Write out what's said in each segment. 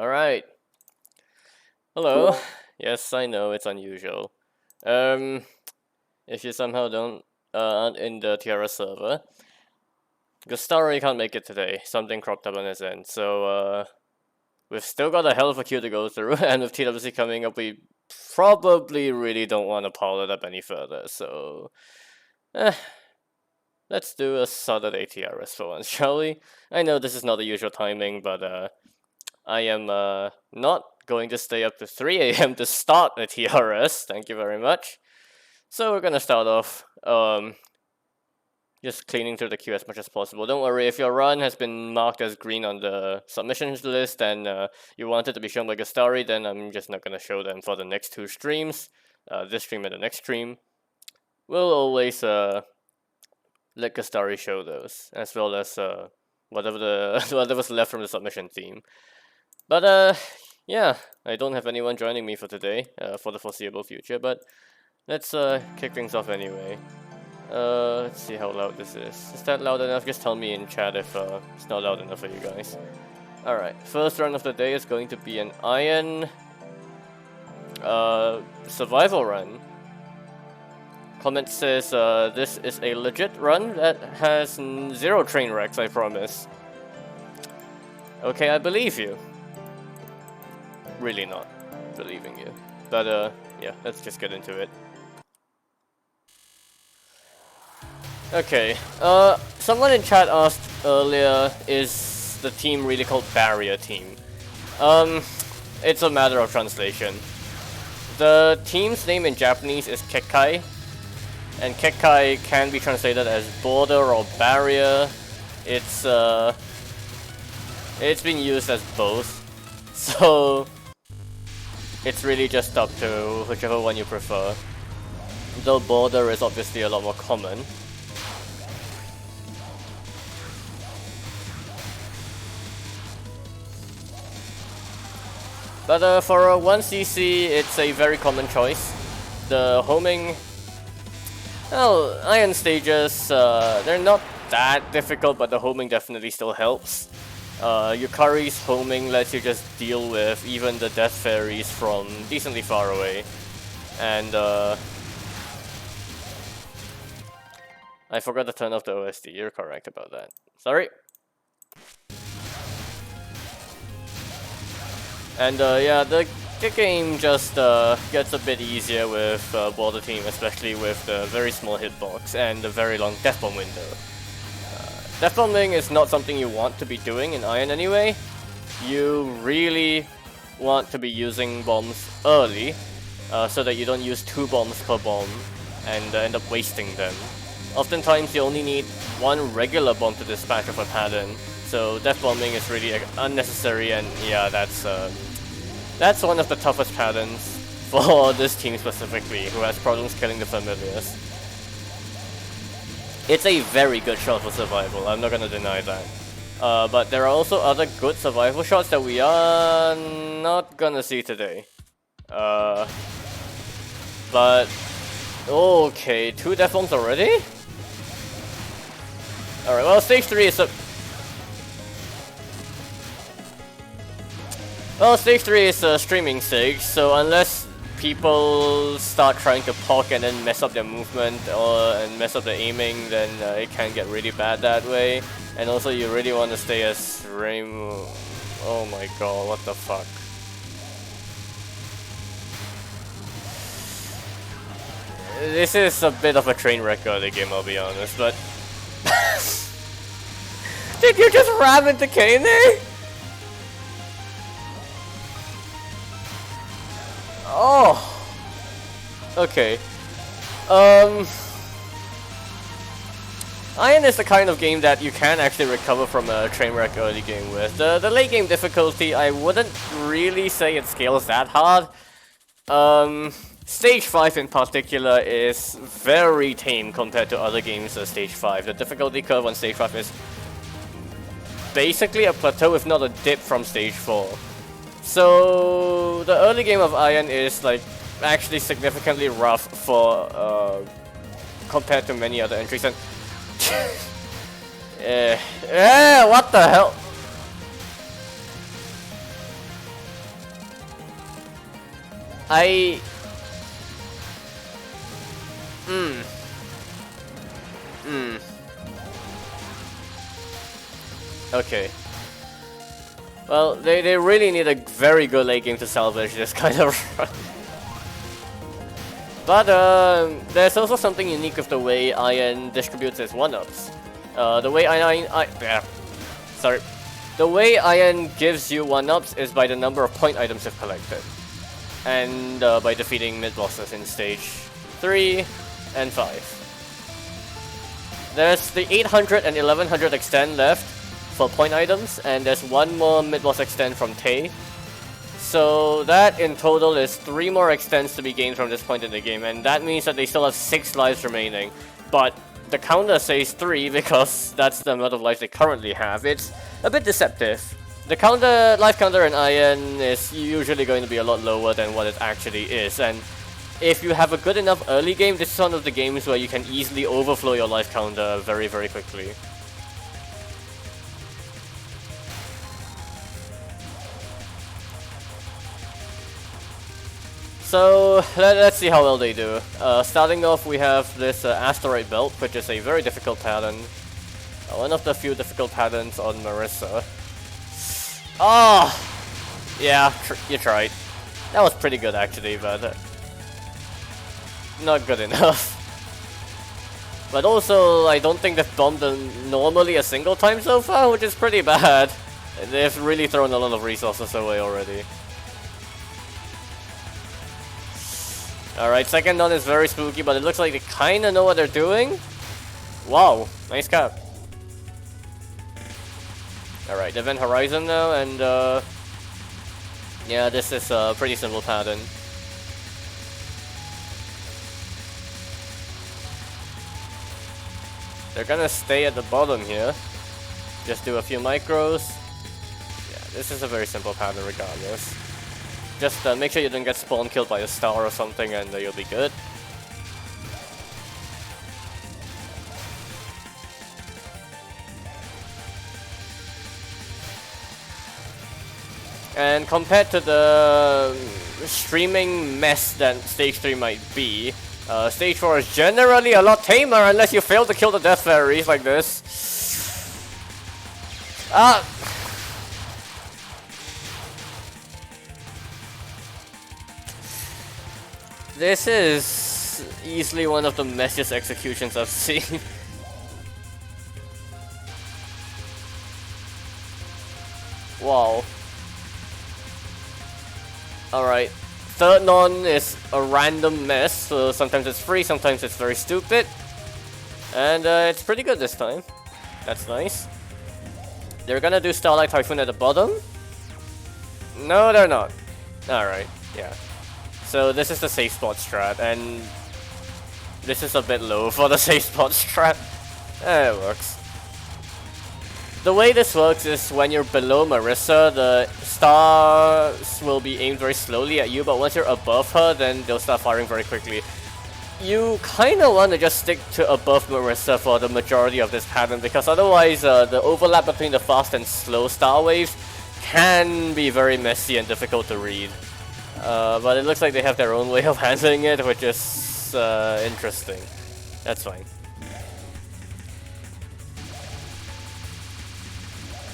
Alright. Hello. Yes, I know it's unusual. If you somehow aren't in the Tiara server, Gustari can't make it today. Something cropped up on his end, so we've still got a hell of a queue to go through, and with TWC coming up, we probably really don't want to pile it up any further, so let's do a Saturday TRS for once, shall we? I know this is not the usual timing, but I am not going to stay up to 3 AM to start the TRS, thank you very much. So we're gonna start off just cleaning through the queue as much as possible. Don't worry, if your run has been marked as green on the submissions list and you want it to be shown by Gustari, then I'm just not gonna show them for the next 2 streams, this stream and the next stream. We'll always let Gustari show those, as well as whatever's left from the submission theme. But yeah, I don't have anyone joining me for today, for the foreseeable future, but let's kick things off anyway. Let's see how loud this is. Is that loud enough? Just tell me in chat if it's not loud enough for you guys. Alright, first run of the day is going to be an Iron survival run. Comment says this is a legit run that has 0 train wrecks, I promise. Okay, I believe you. Really not believing you. But yeah, let's just get into it. Okay, someone in chat asked earlier, is the team really called Barrier Team? It's a matter of translation. The team's name in Japanese is Kekkai, and Kekkai can be translated as border or barrier. It's been used as both, so it's really just up to whichever one you prefer. Though border is obviously a lot more common. But for a 1cc, it's a very common choice. The homing... Well, iron stages, they're not that difficult, but the homing definitely still helps. Yukari's homing lets you just deal with even the death fairies from decently far away. And I forgot to turn off the OSD, you're correct about that. Sorry. And yeah, the game just gets a bit easier with Border Team, especially with the very small hitbox and the very long death bomb window. Death bombing is not something you want to be doing in Iron anyway. You really want to be using bombs early, so that you don't use 2 bombs per bomb and end up wasting them. Oftentimes you only need 1 regular bomb to dispatch of a pattern. So death bombing is really unnecessary, and yeah, that's one of the toughest patterns for this team specifically, who has problems killing the familiars. It's a very good shot for survival, I'm not gonna deny that. But there are also other good survival shots that we are not gonna see today. But okay, 2 death bombs already? Alright, well, stage 3 is Well, stage 3 is a streaming stage, so unless people start trying to poke and then mess up their movement and mess up the aiming, then it can get really bad that way. And also you really want to stay as Rainbow. Oh my god, what the fuck. This is a bit of a train wreck early game, I'll be honest, but... Did you just ram into Kane there? Oh! Okay. Iron is the kind of game that you can actually recover from a train wreck early game with. The late game difficulty, I wouldn't really say it scales that hard. Stage 5 in particular is very tame compared to other games at Stage 5. The difficulty curve on Stage 5 is basically a plateau, if not a dip from Stage 4. So the early game of Iron is like actually significantly rough for compared to many other entries, and what the hell? Okay. Well, they really need a very good late game to salvage this kind of run. But there's also something unique with the way Iron distributes its 1-ups. The way The way Iron gives you 1-ups is by the number of point items you've collected. And by defeating mid-bosses in stage 3 and 5. There's the 800 and 1100 extend left for point items, and there's one more mid-boss extend from Tay. So that in total is 3 more extends to be gained from this point in the game, and that means that they still have 6 lives remaining. But the counter says 3 because that's the amount of lives they currently have. It's a bit deceptive. The life counter in Iron is usually going to be a lot lower than what it actually is, and if you have a good enough early game, this is one of the games where you can easily overflow your life counter very, very quickly. So, let's see how well they do. Starting off, we have this Asteroid Belt, which is a very difficult pattern. One of the few difficult patterns on Marissa. Oh! Yeah, you tried. That was pretty good actually, but not good enough. But also, I don't think they've bombed them normally a single time so far, which is pretty bad. They've really thrown a lot of resources away already. Alright, second on is very spooky, but it looks like they kinda know what they're doing. Wow, nice cap. Alright, Event Horizon now, and yeah, this is a pretty simple pattern. They're gonna stay at the bottom here. Just do a few micros. Yeah, this is a very simple pattern regardless. Just make sure you don't get spawn killed by a star or something, and you'll be good. And compared to the streaming mess that Stage 3 might be, Stage 4 is generally a lot tamer unless you fail to kill the Death Fairies like this. This is easily one of the messiest executions I've seen. Wow. Alright. Third non is a random mess, so sometimes it's free, sometimes it's very stupid. And it's pretty good this time. That's nice. They're gonna do Starlight Typhoon at the bottom? No, they're not. Alright, yeah. So this is the safe spot strat, and this is a bit low for the safe spot strat. It works. The way this works is when you're below Marissa, the stars will be aimed very slowly at you, but once you're above her, then they'll start firing very quickly. You kinda wanna just stick to above Marissa for the majority of this pattern, because otherwise the overlap between the fast and slow star waves can be very messy and difficult to read. But it looks like they have their own way of handling it, which is interesting. That's fine.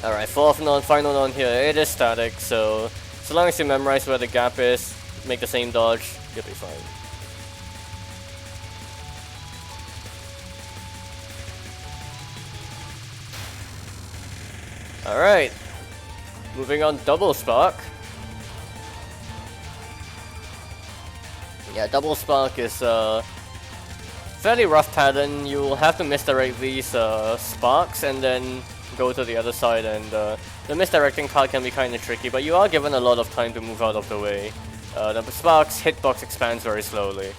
Alright, fourth non, final non here. It is static, so long as you memorize where the gap is, make the same dodge, you'll be fine. Alright, moving on, double spark. Yeah, double spark is a fairly rough pattern. You'll have to misdirect these sparks and then go to the other side, and the misdirecting part can be kind of tricky, but you are given a lot of time to move out of the way. The sparks hitbox expands very slowly.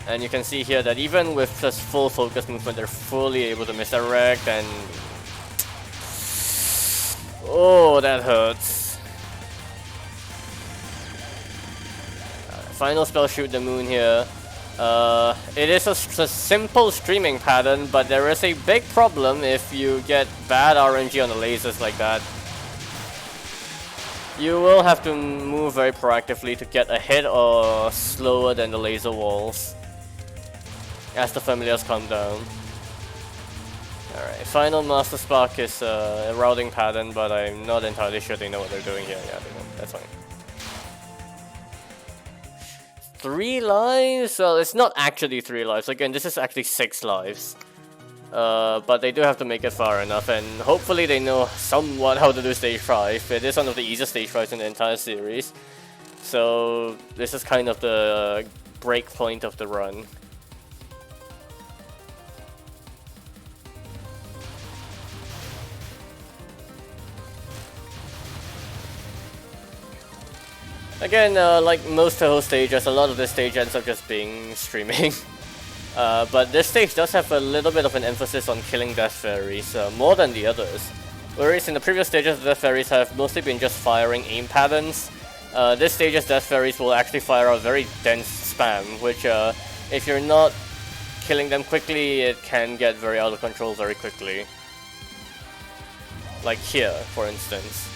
And you can see here that even with just full focus movement, they're fully able to misdirect, and oh, that hurts. Final spell, Shoot the Moon here. It is a simple streaming pattern, but there is a big problem if you get bad RNG on the lasers like that. You will have to move very proactively to get ahead or slower than the laser walls as the familiars come down. Alright, final Master Spark is a routing pattern, but I'm not entirely sure they know what they're doing here. Yeah, they know. That's fine. 3 lives? Well, it's not actually 3 lives. Again, this is actually 6 lives. But they do have to make it far enough, and hopefully they know somewhat how to do stage 5. It is one of the easiest stage 5s in the entire series. So this is kind of the break point of the run. Again, like most Touhou stages, a lot of this stage ends up just being streaming. But this stage does have a little bit of an emphasis on killing Death Fairies, more than the others. Whereas in the previous stages, the Death Fairies have mostly been just firing aim patterns. This stage's Death Fairies will actually fire out very dense spam, which if you're not killing them quickly, it can get very out of control very quickly. Like here, for instance.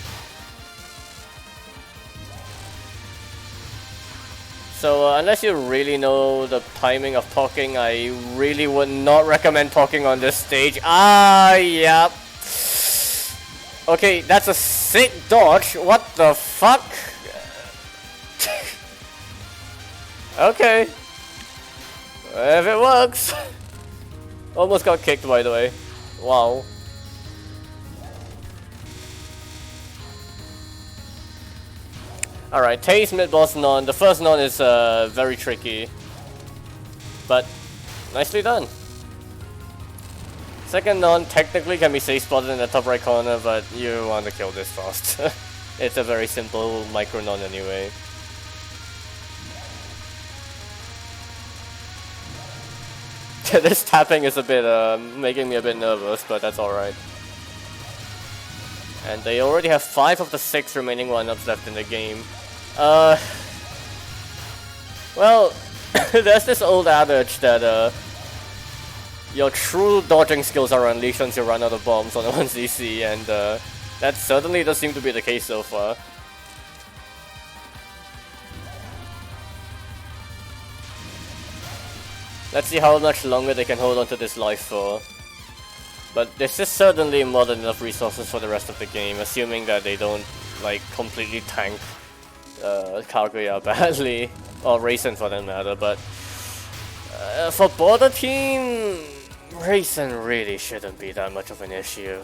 So unless you really know the timing of talking, I really would not recommend talking on this stage. Ah, yep. Okay, that's a sick dodge. What the fuck? Okay. If it works. Almost got kicked, by the way. Wow. Alright, Tae's mid-boss non. The first non is very tricky. But, nicely done. Second non technically can be safe spotted in the top right corner, but you want to kill this fast. It's a very simple micro non anyway. This tapping is a bit making me a bit nervous, but that's alright. And they already have 5 of the 6 remaining 1-ups left in the game. Well, there's this old adage that your true dodging skills are unleashed once you run out of bombs on a 1cc, and that certainly does seem to be the case so far. Let's see how much longer they can hold on to this life for. But this is certainly more than enough resources for the rest of the game, assuming that they don't like completely tank Kaguya badly, or Raisin for that matter. But for border team, Raisin really shouldn't be that much of an issue.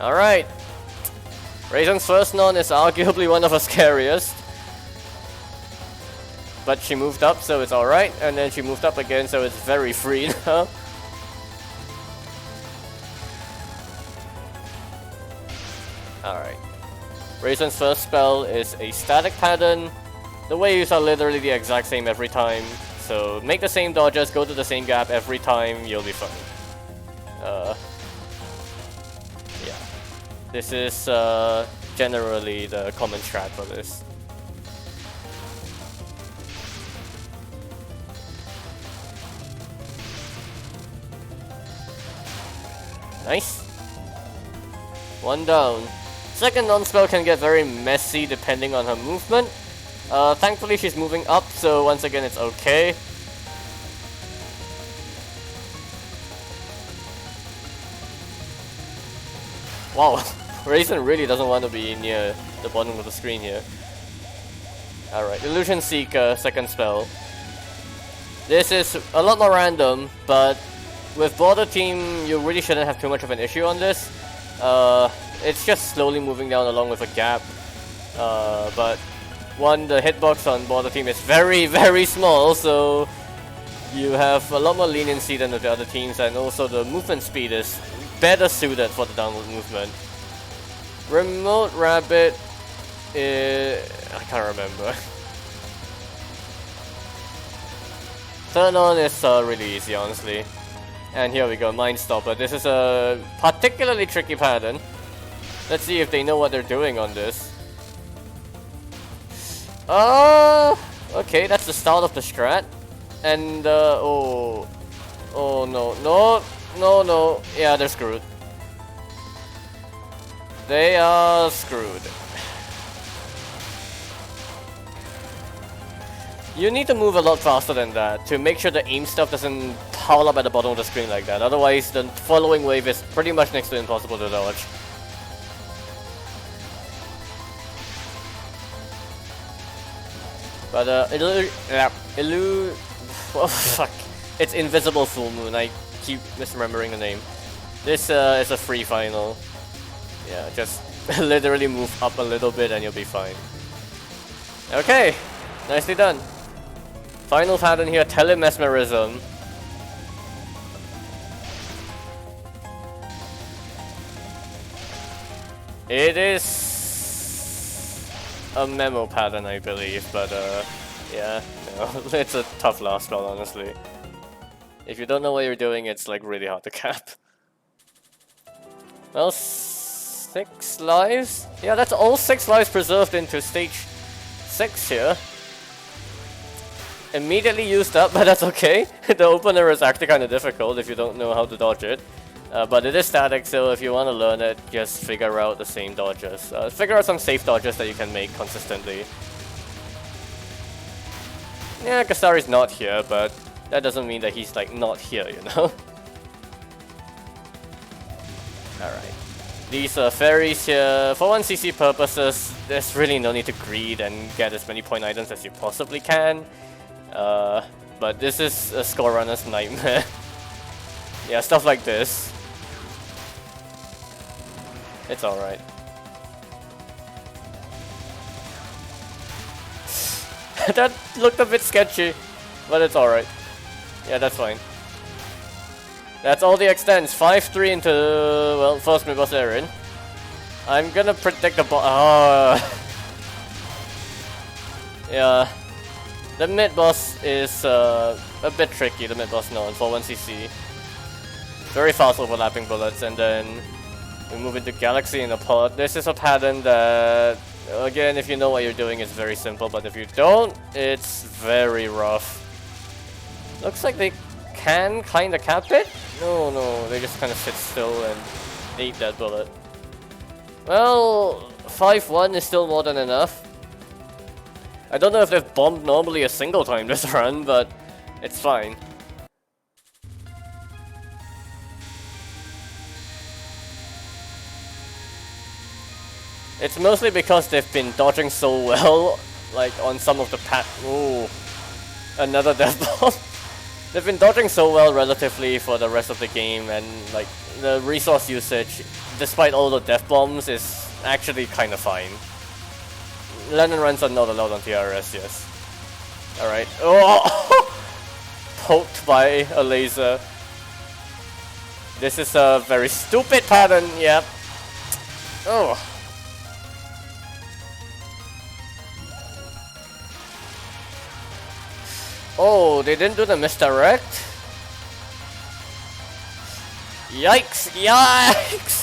Alright, Raisin's first non is arguably one of the scariest. But she moved up, so it's alright, and then she moved up again, so it's very free now. Alright. Raisin's first spell is a static pattern. The waves are literally the exact same every time, so make the same dodges, go to the same gap every time, you'll be fine. Yeah. This is generally the common strat for this. Nice. 1 down. Second non-spell can get very messy depending on her movement. Thankfully she's moving up, so once again it's okay. Wow, Raisin really doesn't want to be near the bottom of the screen here. Alright, Illusion Seeker, second spell. This is a lot more random, but with border team, you really shouldn't have too much of an issue on this. It's just slowly moving down along with a gap. But one, the hitbox on border team is very, very small, so you have a lot more leniency than with the other teams, and also the movement speed is better suited for the downward movement. Remote Rabbit is... I can't remember. Third on is really easy, honestly. And here we go, Mind Stopper. This is a particularly tricky pattern. Let's see if they know what they're doing on this. Okay, that's the start of the strat. And, oh no, no. No, no. Yeah, they're screwed. They are screwed. You need to move a lot faster than that to make sure the aim stuff doesn't pile up at the bottom of the screen like that. Otherwise, the following wave is pretty much next to impossible to dodge. But oh fuck. It's Invisible Full Moon. I keep misremembering the name. This is a free final. Yeah, just literally move up a little bit and you'll be fine. Okay, nicely done. Final pattern here, Telemesmerism. It is a memo pattern, I believe, but yeah, no, it's a tough last spell, honestly. If you don't know what you're doing, it's like really hard to cap. Well, 6 lives? Yeah, that's all 6 lives preserved into stage 6 here. Immediately used up, but that's okay. The opener is actually kind of difficult if you don't know how to dodge it. But it is static, so if you want to learn it, just figure out the same dodges. Figure out some safe dodges that you can make consistently. Yeah, Kastari's not here, but that doesn't mean that he's like not here, you know? Alright. These fairies here, for 1cc purposes, there's really no need to greed and get as many point items as you possibly can. But this is a score runner's nightmare. Yeah, stuff like this. It's alright. That looked a bit sketchy, but it's alright. Yeah, that's fine. That's all the extents. 5-3 into, well, first mid-boss Aaron. I'm gonna predict the yeah. The mid-boss is a bit tricky, the mid-boss known for 1cc. Very fast overlapping bullets, and then we move into Galaxy in a pod. This is a pattern that, again, if you know what you're doing, it's very simple, but if you don't, it's very rough. Looks like they can kinda cap it? No, no, they just kinda sit still and eat that bullet. Well, 5-1 is still more than enough. I don't know if they've bombed normally a single time this run, but it's fine. It's mostly because they've been dodging so well, like on some of the ooh, another death bomb. They've been dodging so well relatively for the rest of the game, and like the resource usage, despite all the death bombs, is actually kind of fine. London runs are not allowed on TRS, yes. Alright. Oh! Poked by a laser. This is a very stupid pattern, yep. Oh. Oh, they didn't do the misdirect? Yikes! Yikes!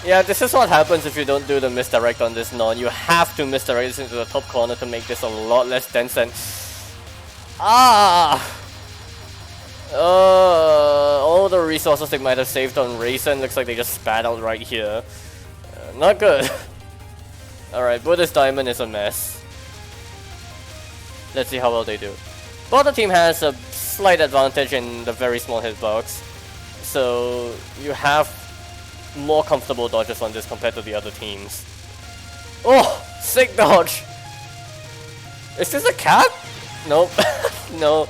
Yeah, this is what happens if you don't do the misdirect on this non. You have to misdirect this into the top corner to make this a lot less dense and... Ah! All the resources they might have saved on Raisin looks like they just spat out right here. Not good. Alright, Buddhist Diamond is a mess. Let's see how well they do. But the team has a slight advantage in the very small hitbox. So you have more comfortable dodges on this compared to the other teams. Oh! Sick dodge! Is this a cap? Nope. No.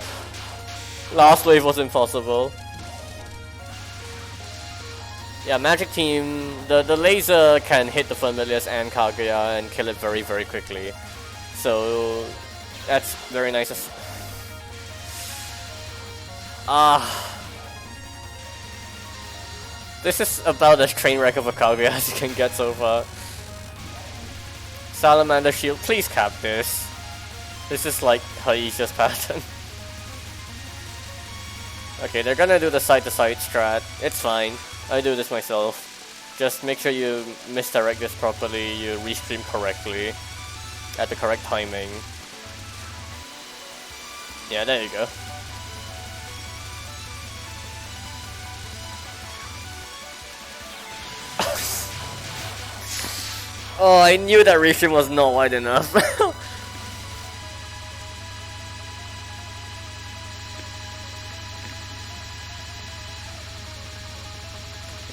Last wave was impossible. Yeah, Magic Team, the laser can hit the Familiars and Kaguya and kill it very, very quickly. So that's very nice. This is about as train wreck of a Kaguya as you can get so far. Salamander Shield, please cap this. This is like her easiest pattern. Okay, they're gonna do the side-to-side strat. It's fine. I do this myself. Just make sure you misdirect this properly, you restream correctly, at the correct timing. Yeah, there you go. Oh, I knew that restream was not wide enough.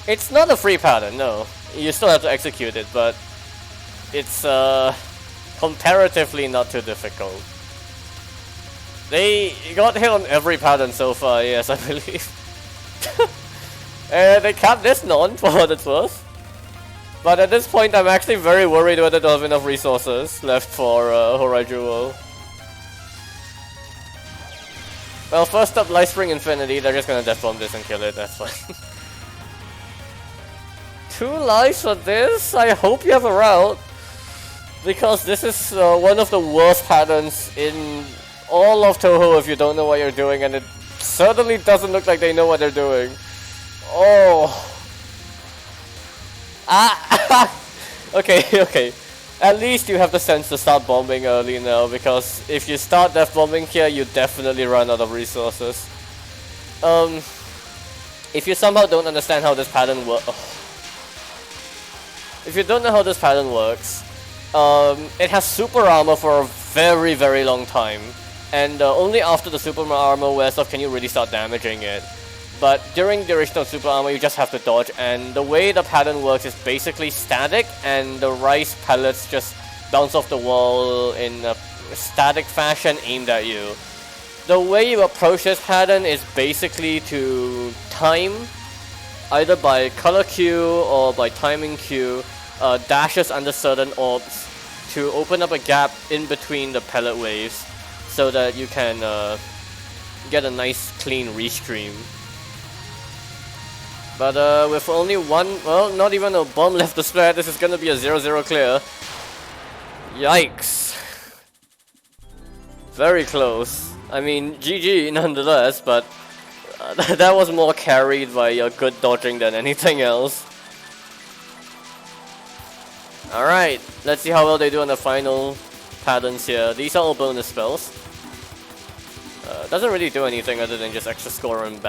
It's not a free pattern, no. You still have to execute it, but it's comparatively not too difficult. They got hit on every pattern so far, yes, I believe. They capped this non for what it's worth. But at this point, I'm actually very worried whether they'll have enough resources left for Horaijouo. Well, first up, Life Spring Infinity. They're just gonna Death Bomb this and kill it, that's fine. 2 lives for this? I hope you have a route. Because this is one of the worst patterns in all of Touhou if you don't know what you're doing, and it certainly doesn't look like they know what they're doing. Oh. Ah! Okay, okay. At least you have the sense to start bombing early now, because if you start death bombing here, you definitely run out of resources. If you somehow don't understand how this pattern works... If you don't know how this pattern works, it has super armor for a very, very long time. And only after the super armor wears off can you really start damaging it. But during duration of super armor, you just have to dodge, and the way the pattern works is basically static, and the rice pellets just bounce off the wall in a static fashion aimed at you. The way you approach this pattern is basically to time, either by color cue or by timing cue, dashes under certain orbs to open up a gap in between the pellet waves, so that you can get a nice clean restream. But with only one, well, not even a bomb left to spare, this is gonna be a 0-0 clear. Yikes. Very close. I mean, GG nonetheless, but that was more carried by good dodging than anything else. Alright, let's see how well they do on the final patterns here. These are all bonus spells. Doesn't really do anything other than just extra score and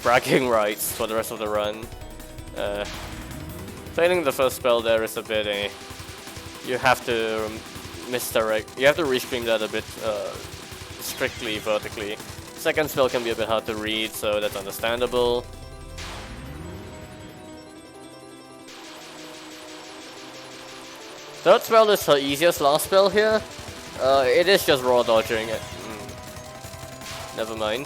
bragging rights for the rest of the run. Failing the first spell there is a bit you have to misdirect, you have to restream that a bit strictly vertically. Second spell can be a bit hard to read, so that's understandable. Third spell is her easiest last spell here. It is just raw dodging. Never mind.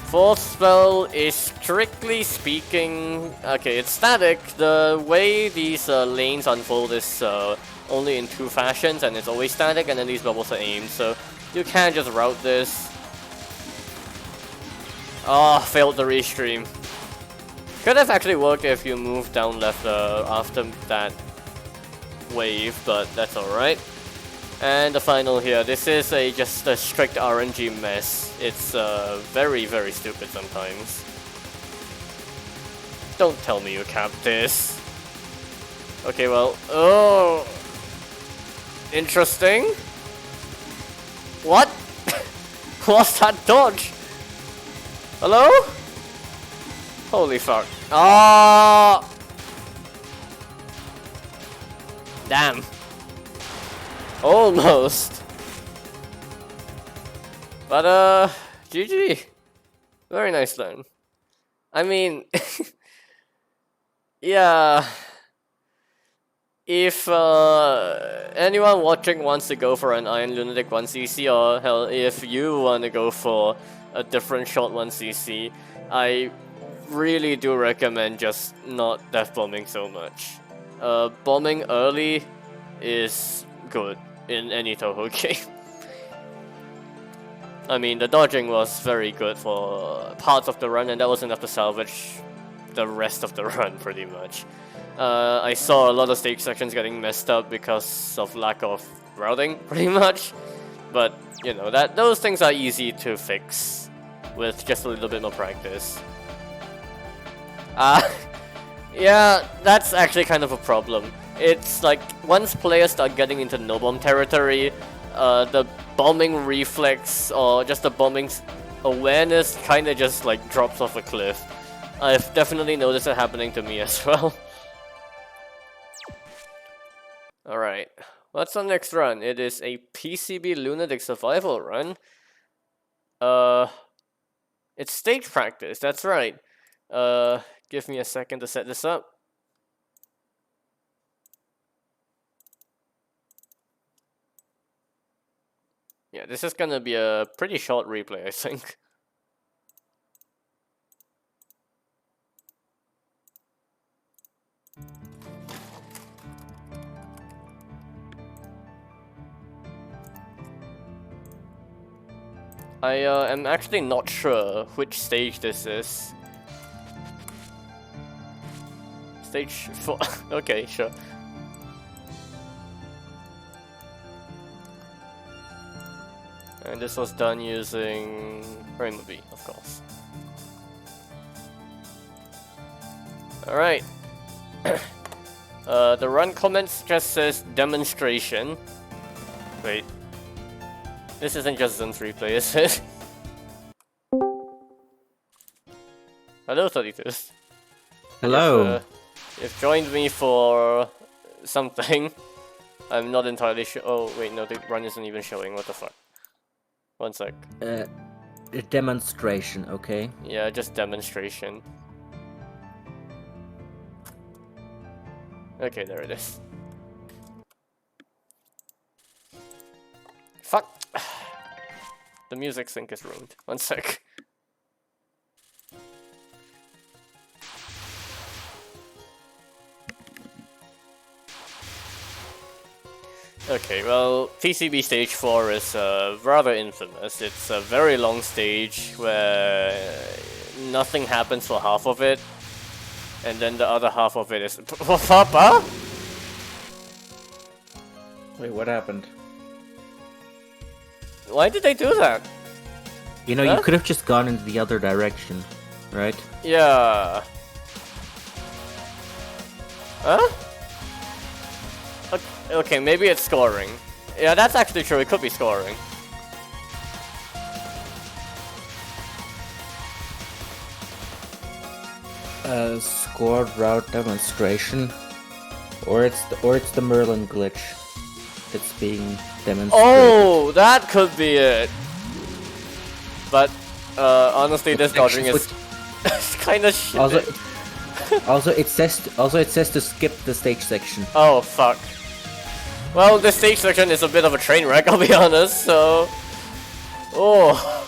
Fourth spell is strictly speaking, okay, it's static. The way these lanes unfold is only in 2 fashions, and it's always static, and then these bubbles are aimed, so you can't just route this. Ah, failed the restream. Could have actually worked if you moved down left after that wave, but that's alright. And the final here, this is just a strict RNG mess. It's very, very stupid sometimes. Don't tell me you capped this. Okay, well, oh, interesting. What? What's that dodge? Hello? Holy fuck. Ah! Damn. Almost. But GG. Very nice turn. I mean, yeah. If anyone watching wants to go for an Iron Lunatic 1cc, or hell, if you want to go for a different short 1cc, I really do recommend just not death bombing so much. Bombing early is good in any Touhou game. I mean, the dodging was very good for parts of the run, and that was enough to salvage the rest of the run pretty much. I saw a lot of stage sections getting messed up because of lack of routing, pretty much. But, you know, those things are easy to fix with just a little bit more practice. Yeah, that's actually kind of a problem. It's like, once players start getting into no-bomb territory, the bombing reflex, or just the bombing awareness kinda just like drops off a cliff. I've definitely noticed it happening to me as well. Alright, what's the next run? It is a PCB Lunatic Survival run. It's stage practice, that's right. Give me a second to set this up. Yeah, this is gonna be a pretty short replay, I think. I am actually not sure which stage this is. Stage 4. Okay, sure. And this was done using Rainbow B, of course. Alright. The run comments just says demonstration. Wait. This isn't just Zen's replay, is it? Hello, 32s. Hello. You've joined me for something. I'm not entirely sure. Oh, wait, no, the run isn't even showing. What the fuck? One sec. A demonstration, okay? Yeah, just demonstration. Okay, there it is. Fuck. The music sync is ruined. One sec. Okay, well, PCB Stage 4 is rather infamous. It's a very long stage where nothing happens for half of it, and then the other half of it is... Papa? Wait, what happened? Why did they do that? You know, Huh? you could have just gone in the other direction, right? Yeah. Huh? Okay, maybe it's scoring. Yeah, that's actually true. It could be scoring. Scored route demonstration, or it's the Merlin glitch that's being demonstrated. Oh, that could be it. But honestly, this dodging is kind of shit. Also, it says to skip the stage section. Oh fuck. Well, this stage section is a bit of a train wreck, I'll be honest. So, oh.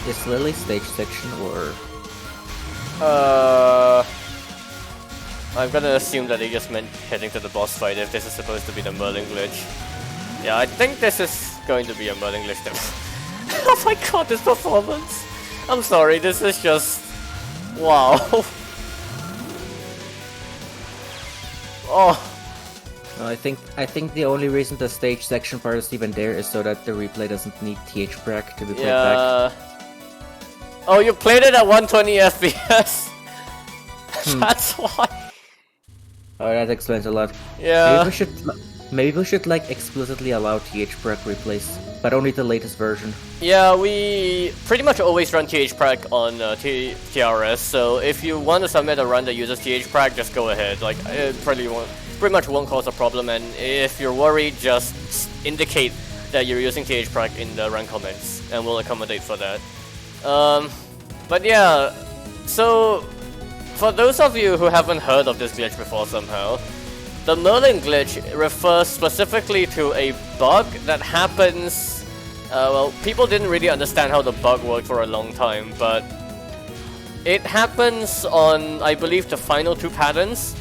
Is Lily stage section or? I'm gonna assume that he just meant heading to the boss fight if this is supposed to be the Merlin glitch. Yeah, I think this is going to be a Merlin glitch. Oh my god, this performance! I'm sorry, this is just... wow. Oh. I think the only reason the stage section part is even there is so that the replay doesn't need TH-Prac to be played back. Oh, you played it at 120 FPS? That's why. Oh, that explains a lot. Yeah. Maybe we should like explicitly allow TH-Prac replays, but only the latest version. Yeah, we pretty much always run TH-Prac on TRS, so if you want to submit a run that uses TH-Prac, just go ahead. Like, it pretty much won't cause a problem, and if you're worried, just indicate that you're using TH-Prac in the run comments, and we'll accommodate for that. But yeah, so for those of you who haven't heard of this glitch before somehow, the Merlin glitch refers specifically to a bug that happens, well, people didn't really understand how the bug worked for a long time, but it happens on, I believe, the final two patterns,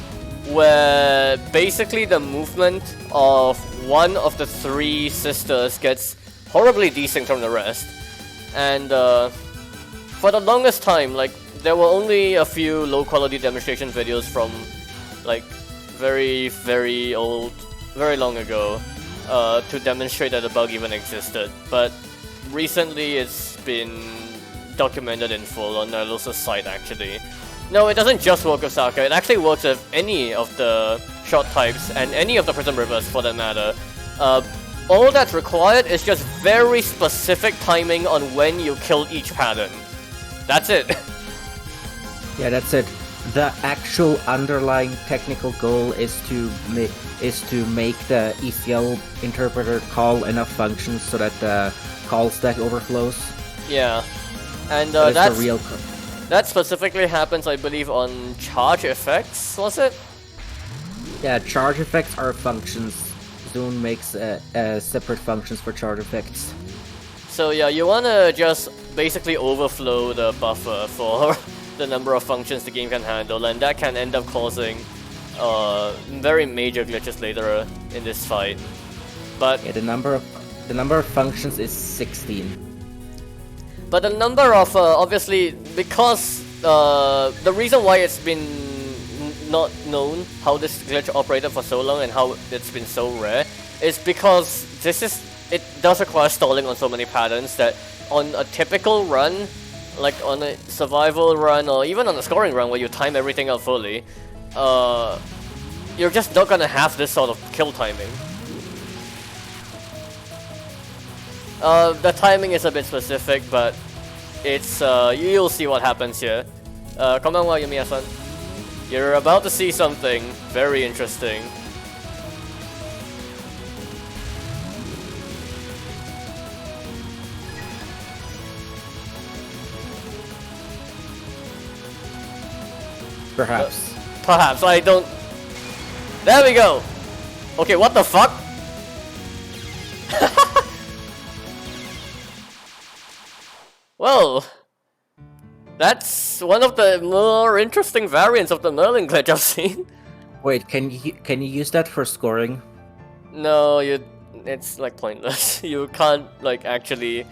where basically the movement of one of the three sisters gets horribly desynced from the rest, and for the longest time, like, there were only a few low-quality demonstration videos from, like, very, very old, very long ago, to demonstrate that the bug even existed. But recently it's been documented in full on Naruto's site, actually. No, it doesn't just work with Saka, it actually works with any of the shot types, and any of the Prism Rivers for that matter. all that's required is just very specific timing on when you kill each pattern. That's it. Yeah, that's it. The actual underlying technical goal is to make the ECL interpreter call enough functions so that the call stack overflows. Yeah, and that's the real. That specifically happens, I believe, on charge effects. Was it? Yeah, charge effects are functions. Zune makes separate functions for charge effects. So yeah, you wanna just basically overflow the buffer for the number of functions the game can handle, and that can end up causing very major glitches later in this fight. But yeah, the number of functions is 16. But the number of obviously, because the reason why it's been not known how this glitch operated for so long and how it's been so rare is because it does require stalling on so many patterns that on a typical run, like on a survival run or even on a scoring run where you time everything out fully, you're just not gonna have this sort of kill timing. The timing is a bit specific, but it's you'll see what happens here. Konbanwa, Yumiya-san. You're about to see something very interesting. Perhaps. Perhaps, I don't... There we go! Okay, what the fuck? Well... That's one of the more interesting variants of the Merlin glitch I've seen. Wait, can you use that for scoring? No, it's like pointless. You can't like actually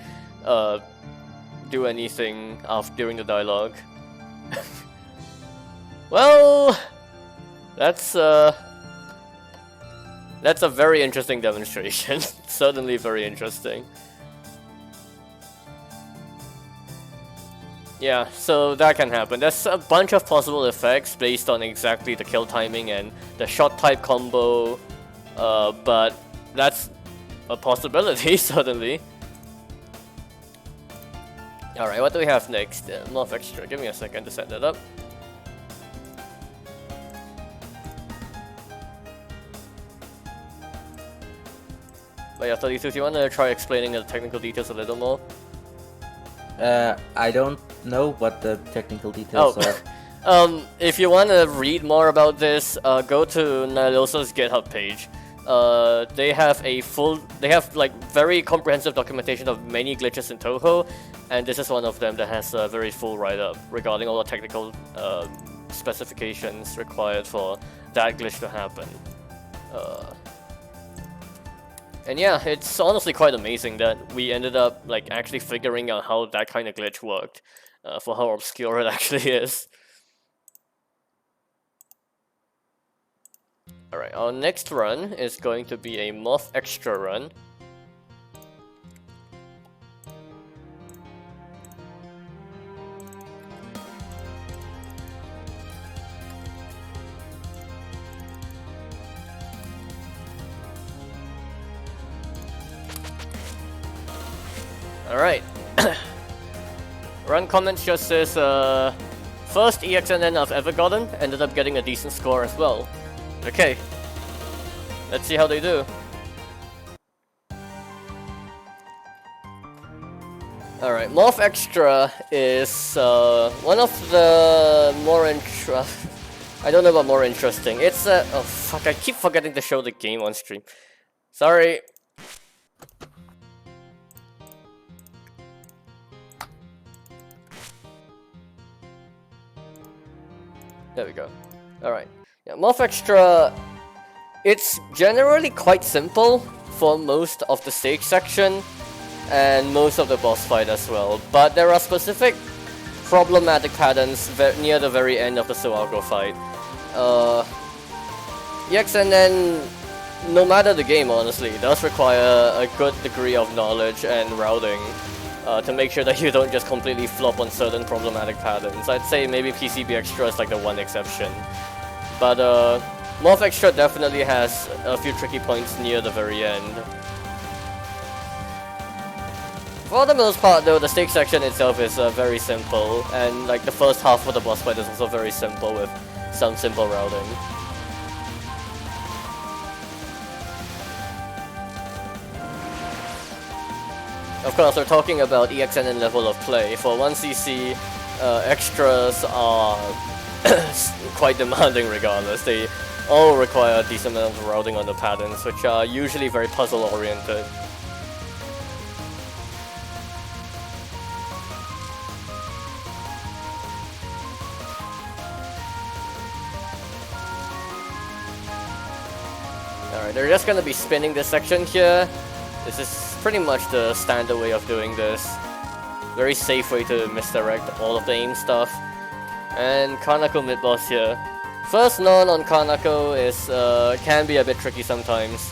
do anything during the dialogue. Well, that's a very interesting demonstration. Certainly very interesting. Yeah, so that can happen. There's a bunch of possible effects based on exactly the kill timing and the shot type combo, but that's a possibility, certainly. Alright, what do we have next? Morph Extra. Give me a second to set that up. But yeah, 32, do you want to try explaining the technical details a little more? I don't know what the technical details are. If you want to read more about this, go to Nylosa's GitHub page. They have like very comprehensive documentation of many glitches in Touhou, and this is one of them that has a very full write-up regarding all the technical specifications required for that glitch to happen. And yeah, it's honestly quite amazing that we ended up like actually figuring out how that kind of glitch worked, for how obscure it actually is. Alright, our next run is going to be a Morph Extra run. Alright. Run comments just says, first EXNN I've ever gotten, ended up getting a decent score as well. Okay. Let's see how they do. Alright, Morph Extra is one of the more I don't know about more interesting. It's oh fuck, I keep forgetting to show the game on stream. Sorry. There we go. Alright. Yeah, Morph Extra, it's generally quite simple for most of the stage section and most of the boss fight as well, but there are specific problematic patterns near the very end of the Soago fight. EXNN, no matter the game honestly, does require a good degree of knowledge and routing to make sure that you don't just completely flop on certain problematic patterns. I'd say maybe PCB Extra is like the one exception. But Morph Extra definitely has a few tricky points near the very end. For the most part though, the stage section itself is very simple, and like the first half of the boss fight is also very simple with some simple routing. Of course, we're talking about EXNN level of play. For 1cc, extras are quite demanding regardless. They all require a decent amount of routing on the patterns, which are usually very puzzle oriented. Alright, they're just gonna be spinning this section here. This is pretty much the standard way of doing this. Very safe way to misdirect all of the aim stuff. And Kanako mid-boss here. First non on Kanako is can be a bit tricky sometimes.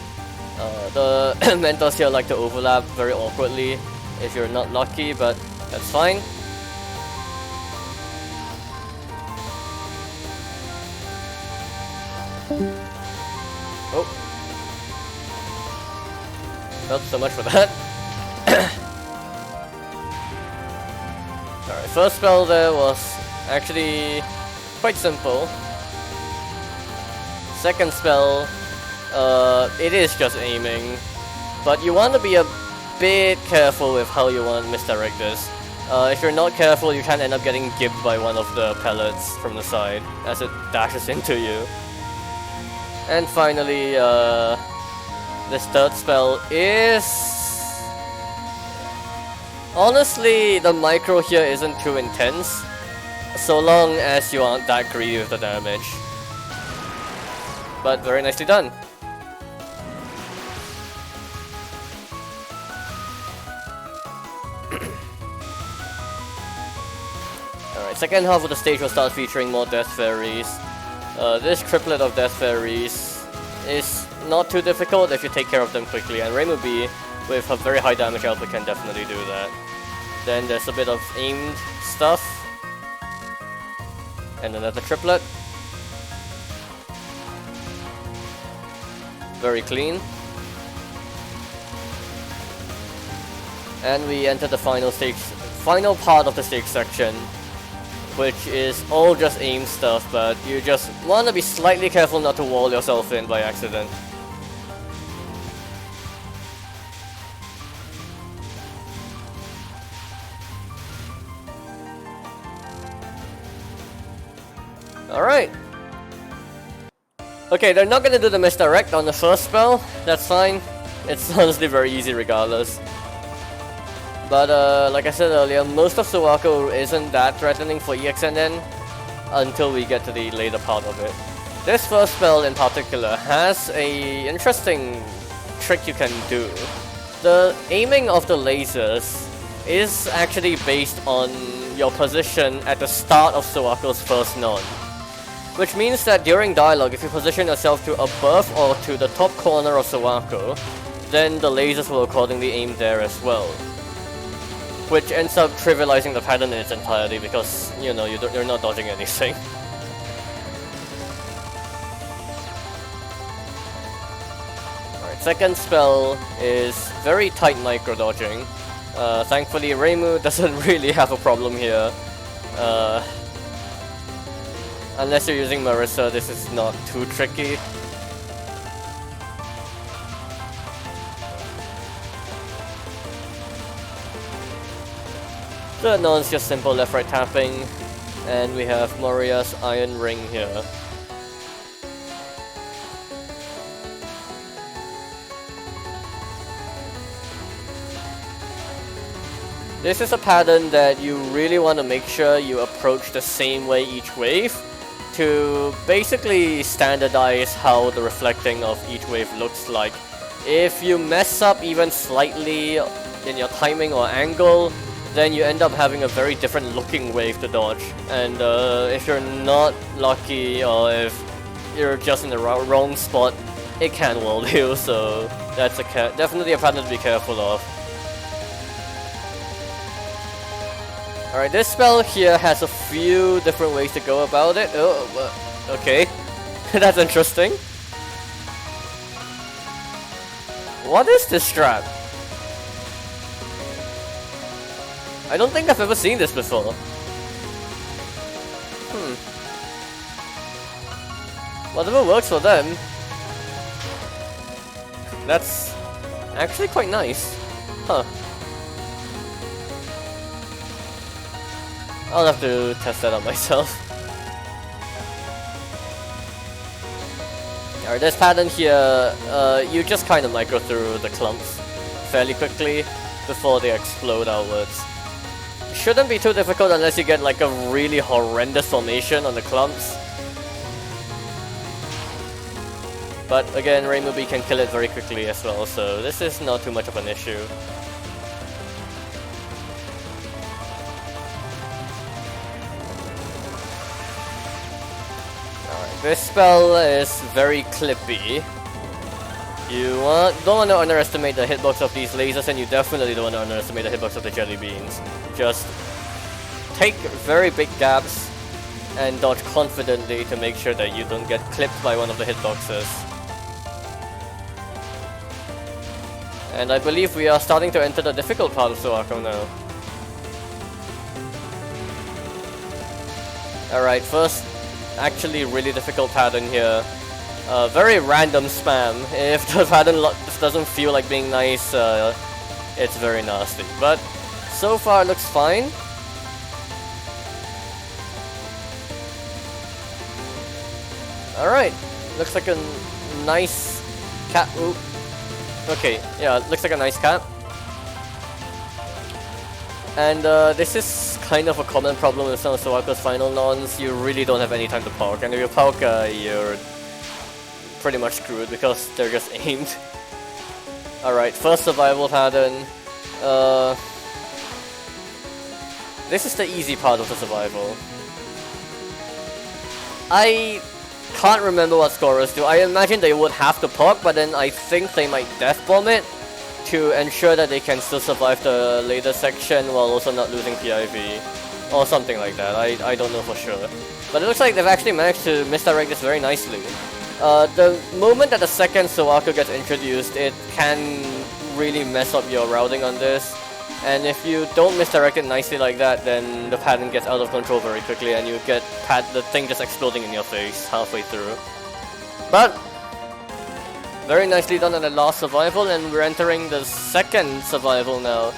The mentors here like to overlap very awkwardly if you're not lucky, but that's fine. Oh. Well, so much for that. Alright, first spell there was actually quite simple. Second spell, it is just aiming, but you want to be a bit careful with how you want to misdirect this. If you're not careful, you can end up getting gibbed by one of the pellets from the side as it dashes into you. And finally, this third spell is... honestly, the micro here isn't too intense, so long as you aren't that greedy with the damage. But very nicely done. Alright, second half of the stage will start featuring more Death Fairies. This triplet of Death Fairies is not too difficult if you take care of them quickly, and Reimu B, with a very high damage output, can definitely do that. Then there's a bit of aimed stuff. And another triplet. Very clean. And we enter the final part of the stage section, which is all just aim stuff, but you just want to be slightly careful not to wall yourself in by accident. Alright. Okay, they're not gonna do the misdirect on the first spell, that's fine. It's honestly very easy regardless. But like I said earlier, most of Suwako isn't that threatening for EXNN until we get to the later part of it. This first spell in particular has a interesting trick you can do. The aiming of the lasers is actually based on your position at the start of Suwako's first non. Which means that during dialogue, if you position yourself to above or to the top corner of Suwako, then the lasers will accordingly aim there as well. Which ends up trivializing the pattern in its entirety because, you know, you're not dodging anything. Alright, second spell is very tight micro dodging. Thankfully, Reimu doesn't really have a problem here. Unless you're using Marissa, this is not too tricky. The non's just simple left-right tapping, and we have Moria's Iron Ring here. This is a pattern that you really want to make sure you approach the same way each wave to basically standardize how the reflecting of each wave looks like. If you mess up even slightly in your timing or angle, then you end up having a very different looking wave to dodge. And if you're not lucky or if you're just in the wrong spot, it can wall you, so that's definitely a pattern to be careful of. Alright, this spell here has a few different ways to go about it. Oh, okay. That's interesting. What is this strap? I don't think I've ever seen this before. Whatever works for them. That's actually quite nice. Huh. I'll have to test that out myself. Alright, this pattern here, you just kind of micro through the clumps fairly quickly before they explode outwards. Shouldn't be too difficult unless you get like a really horrendous formation on the clumps. But again, Rainbow Bee can kill it very quickly as well, so this is not too much of an issue. Alright, this spell is very clippy. You don't want to underestimate the hitbox of these lasers, and you definitely don't want to underestimate the hitbox of the jelly beans. Just take very big gaps and dodge confidently to make sure that you don't get clipped by one of the hitboxes. And I believe we are starting to enter the difficult part of Touhou now. Alright, first actually really difficult pattern here. Very random spam. If the pattern doesn't feel like being nice, it's very nasty. But so far it looks fine. Alright, looks like a nice cat. Oop. Okay, yeah, looks like a nice cap. And this is kind of a common problem with some of Touhou's final nons. You really don't have any time to poke, and if you poke, you're pretty much screwed because they're just aimed. Alright, first survival pattern. This is the easy part of the survival. I can't remember what scorers do. I imagine they would have to poke, but then I think they might death bomb it to ensure that they can still survive the later section while also not losing PIV. Or something like that. I don't know for sure. But it looks like they've actually managed to misdirect this very nicely. The moment that the second Touhou gets introduced, it can really mess up your routing on this. And if you don't misdirect it nicely like that, then the pattern gets out of control very quickly and you get the thing just exploding in your face halfway through. But very nicely done on the last survival, and we're entering the second survival now.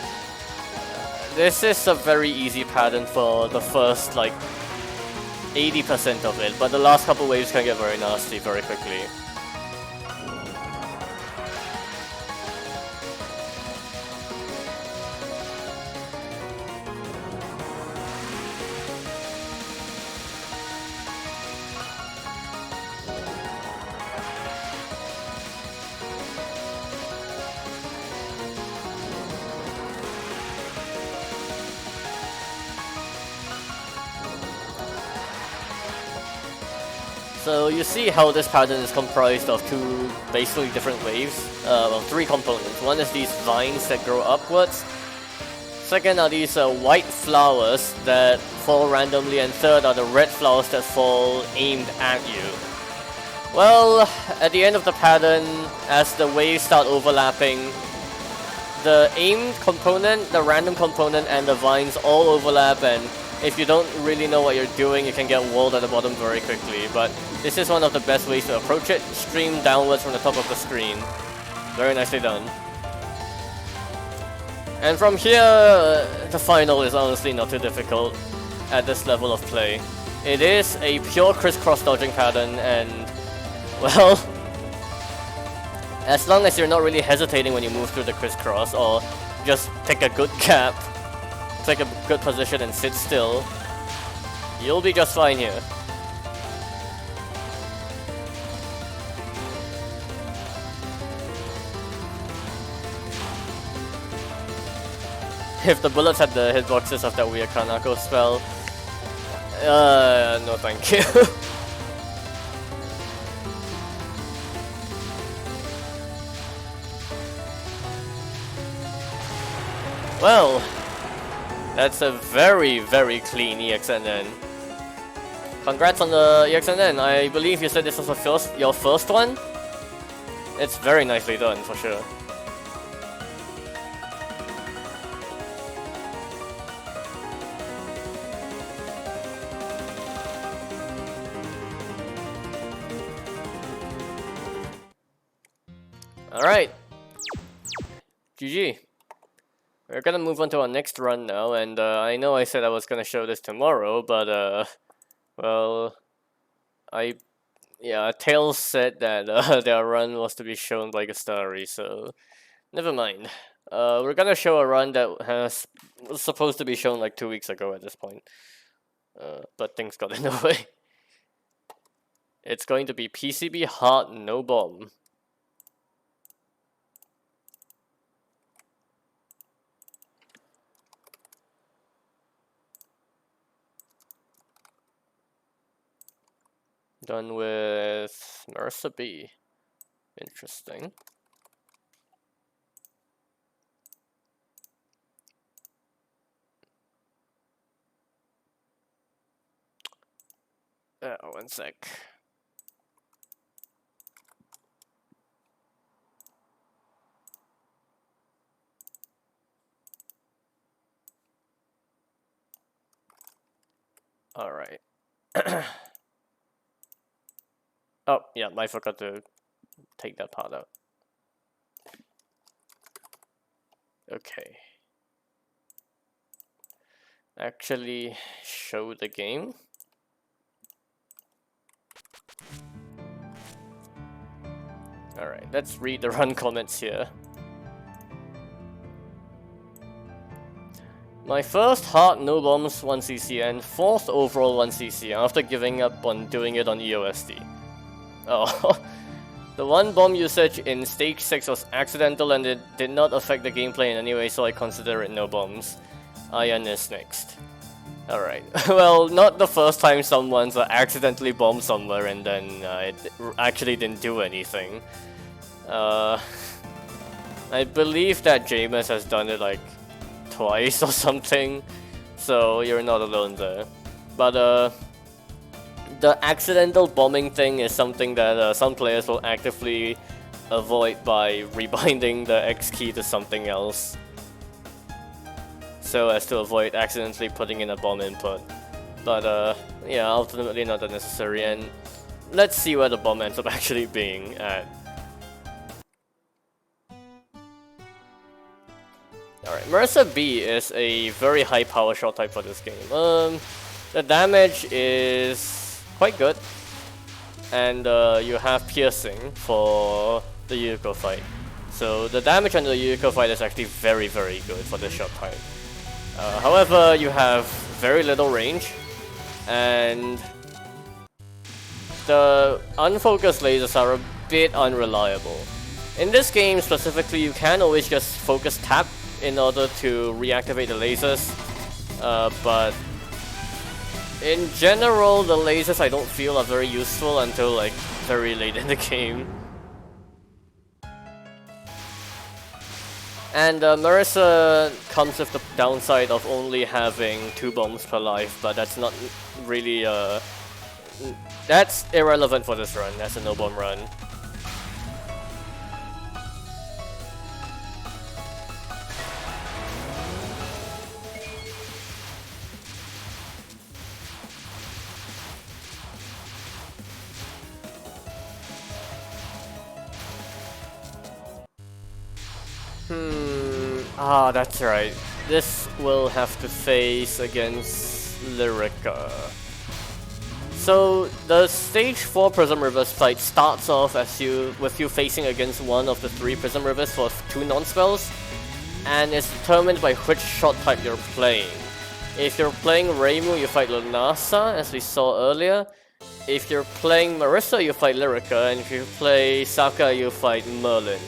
This is a very easy pattern for the first like 80% of it, but the last couple waves can get very nasty very quickly. So you see how this pattern is comprised of two basically different waves, well, three components. One is these vines that grow upwards. Second are these white flowers that fall randomly, and third are the red flowers that fall aimed at you. Well, at the end of the pattern, as the waves start overlapping, the aimed component, the random component, and the vines all overlap, and if you don't really know what you're doing, you can get walled at the bottom very quickly. But this is one of the best ways to approach it. Stream downwards from the top of the screen. Very nicely done. And from here, the final is honestly not too difficult at this level of play. It is a pure crisscross dodging pattern, and well, as long as you're not really hesitating when you move through the crisscross, or just take a good cap, take a good position and sit still, you'll be just fine here. If the bullets had the hitboxes of that weird Kanako spell, no thank you. Well, that's a very, very clean EXNN. Congrats on the EXNN. I believe you said this was your first one? It's very nicely done, for sure. Alright. GG. We're gonna move on to our next run now, and I know I said I was gonna show this tomorrow, but well, Tails said that their run was to be shown like a story, so never mind. We're gonna show a run that was supposed to be shown like 2 weeks ago at this point, but things got in the way. It's going to be PCB hard no bomb. Done with Marissa B. Interesting. One sec. All right. Oh, yeah, I forgot to take that part out. Okay. Actually, show the game. Alright, let's read the run comments here. My first hard no bombs 1cc and fourth overall 1cc after giving up on doing it on EOSD. Oh, the one bomb usage in stage 6 was accidental and it did not affect the gameplay in any way, so I consider it no bombs. Ian is next. Alright, well, not the first time someone's accidentally bombed somewhere and then it actually didn't do anything. I believe that Jameis has done it like twice or something, so you're not alone there. But the accidental bombing thing is something that some players will actively avoid by rebinding the X key to something else, so as to avoid accidentally putting in a bomb input. But yeah, ultimately not that necessary, and let's see where the bomb ends up actually being at. Alright, Marissa B is a very high power shot type for this game. The damage is quite good, and you have piercing for the Yuriko fight. So the damage on the Yuriko fight is actually very, very good for this shot type. However, you have very little range, and the unfocused lasers are a bit unreliable. In this game specifically, you can always just focus tap in order to reactivate the lasers, but in general, the lasers I don't feel are very useful until like very late in the game. And Marissa comes with the downside of only having 2 bombs per life, but that's not really that's irrelevant for this run. That's a no bomb run. That's right. This will have to face against Lyrica. So the stage 4 Prism Reverse fight starts off with you facing against one of the 3 Prism Rivers for 2 non-spells, and is determined by which shot type you're playing. If you're playing Reimu, you fight Lunasa, as we saw earlier. If you're playing Marissa, you fight Lyrica, and if you play Saka, you fight Merlin.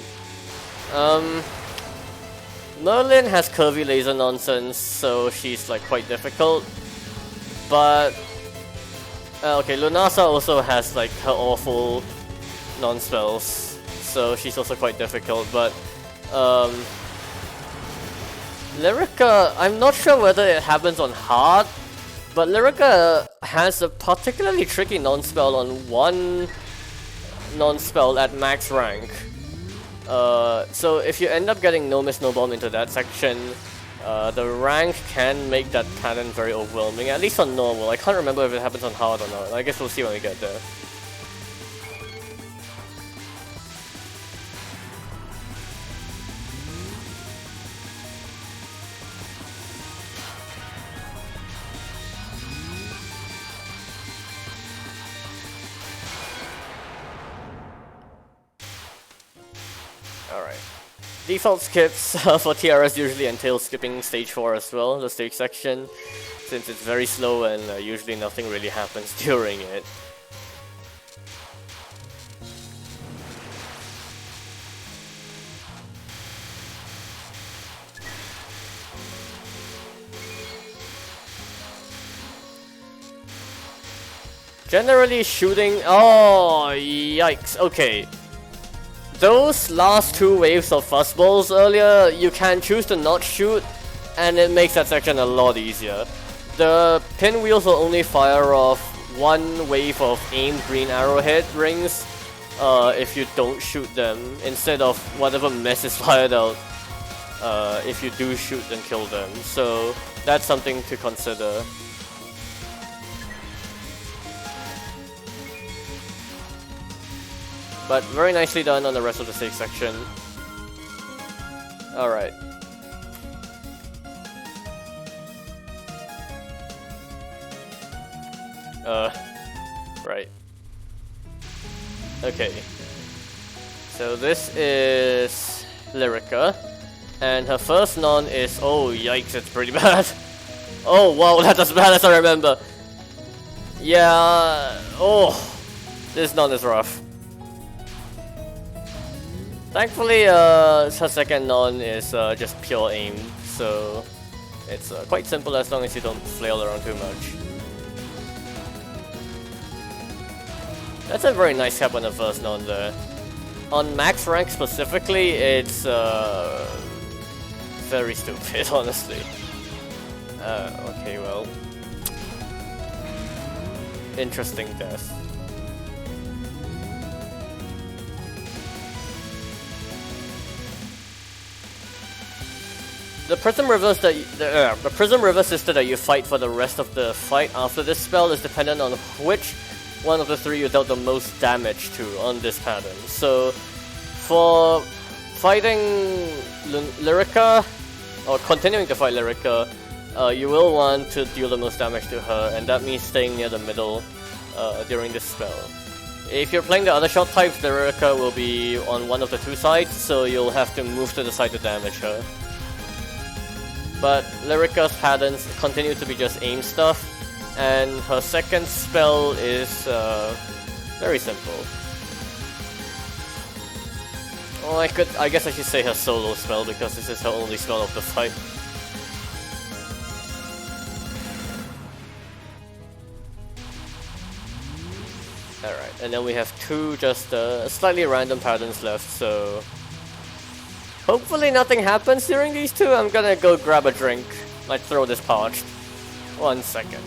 Merlin has curvy laser nonsense, so she's like quite difficult. But okay, Lunasa also has like her awful non-spells, so she's also quite difficult. But Lyrica, I'm not sure whether it happens on hard, but Lyrica has a particularly tricky non-spell on one non-spell at max rank. So if you end up getting no miss no bomb into that section, the rank can make that cannon very overwhelming, at least on normal. I can't remember if it happens on hard or not. I guess we'll see when we get there. Alright. Default skips for TRS usually entail skipping stage 4 as well, the stage section, since it's very slow and usually nothing really happens during it. Generally shooting... Oh, yikes. Okay. Those last 2 waves of fuzzballs earlier, you can choose to not shoot, and it makes that section a lot easier. The pinwheels will only fire off 1 wave of aimed green arrowhead rings if you don't shoot them, instead of whatever mess is fired out if you do shoot and kill them. So that's something to consider. But very nicely done on the rest of the stage section. Alright. Right. Okay. So this is Lyrica. And her first non is... Oh, yikes, it's pretty bad. Oh, wow, that's as bad as I remember. Yeah... Oh. This non is rough. Thankfully, her second non is just pure aim, so it's quite simple as long as you don't flail around too much. That's a very nice cap on the first non there. On max rank specifically, it's very stupid, honestly. Okay, well. Interesting death. The Prism Rivers that the Prism River Sister that you fight for the rest of the fight after this spell is dependent on which one of the 3 you dealt the most damage to on this pattern. So, for fighting Lyrica, or continuing to fight Lyrica, you will want to deal the most damage to her, and that means staying near the middle during this spell. If you're playing the other shot types, Lyrica will be on one of the 2 sides, so you'll have to move to the side to damage her. But Lyrica's patterns continue to be just aim stuff, and her second spell is very simple. Oh, I guess I should say her solo spell, because this is her only spell of the fight. Alright, and then we have 2 just slightly random patterns left, so... Hopefully nothing happens during these 2. I'm gonna go grab a drink. Might throw this parched. 1 second.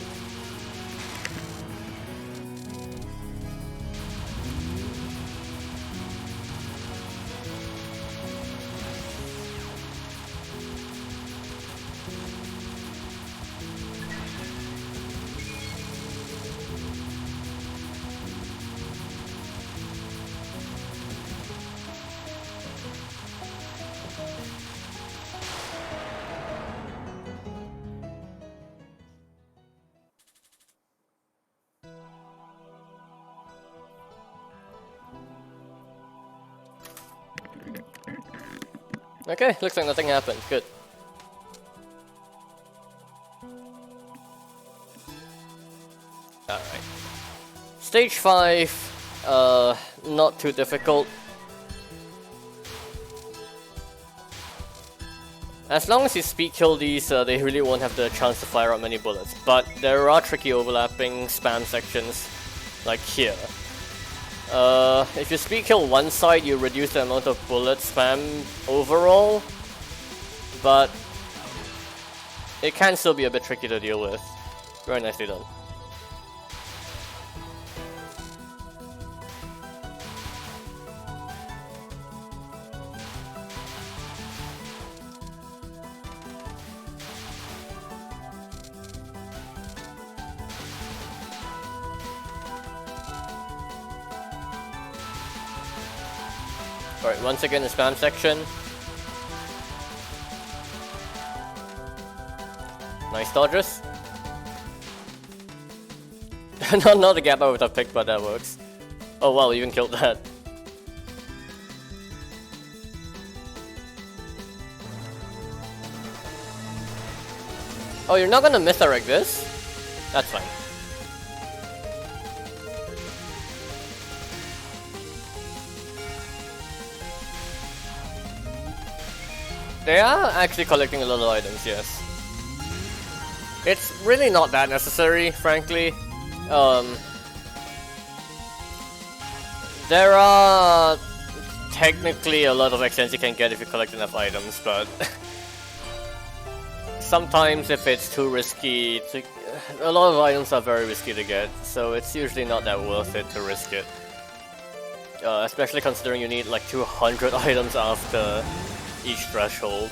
Okay, looks like nothing happened. Good. Alright. Stage 5, not too difficult. As long as you speed kill these, they really won't have the chance to fire out many bullets. But there are tricky overlapping spam sections, like here. If you speed kill one side, you reduce the amount of bullet spam overall, but it can still be a bit tricky to deal with. Very nicely done. Alright, once again the spam section. Nice dodges. not the gap I would have picked, but that works. Oh wow, even killed that. Oh, you're not gonna misdirect this? That's fine. They are actually collecting a lot of items, yes. It's really not that necessary, frankly. There are technically a lot of XNs you can get if you collect enough items, but sometimes if it's too risky, a lot of items are very risky to get, so it's usually not that worth it to risk it. Especially considering you need like 200 items after each threshold.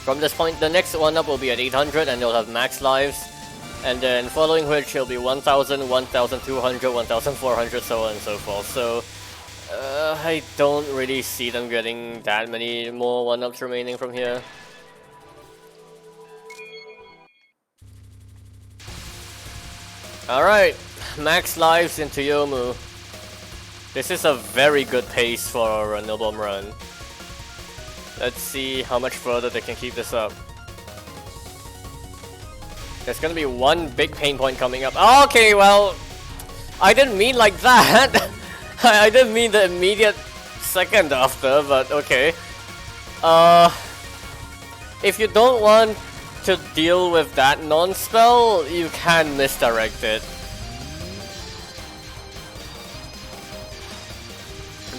From this point, the next one up will be at 800 and you'll have max lives. And then following which it'll be 1000, 1200, 1400, so on and so forth. So I don't really see them getting that many more 1-ups remaining from here. Alright, max lives into Yomu. This is a very good pace for a no-bomb run. Let's see how much further they can keep this up. There's gonna be one big pain point coming up. Okay, well, I didn't mean like that. I didn't mean the immediate second after, but okay. If you don't want to deal with that non-spell, you can misdirect it.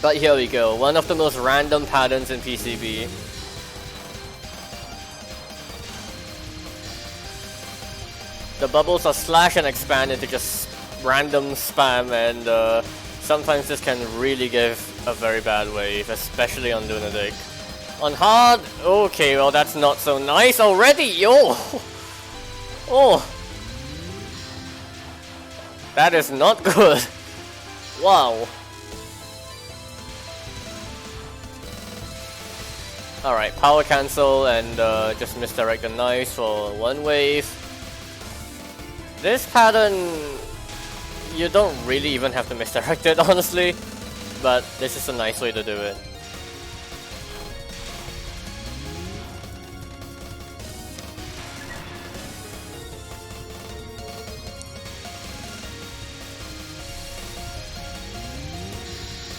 But here we go, one of the most random patterns in PCB. The bubbles are slash and expand into just random spam, and sometimes this can really give a very bad wave, especially on Lunatic. On hard, okay, well that's not so nice already, yo! Oh! That is not good. Wow. Alright, power cancel and just misdirect the knives for one wave. This pattern, you don't really even have to misdirect it, honestly, but this is a nice way to do it.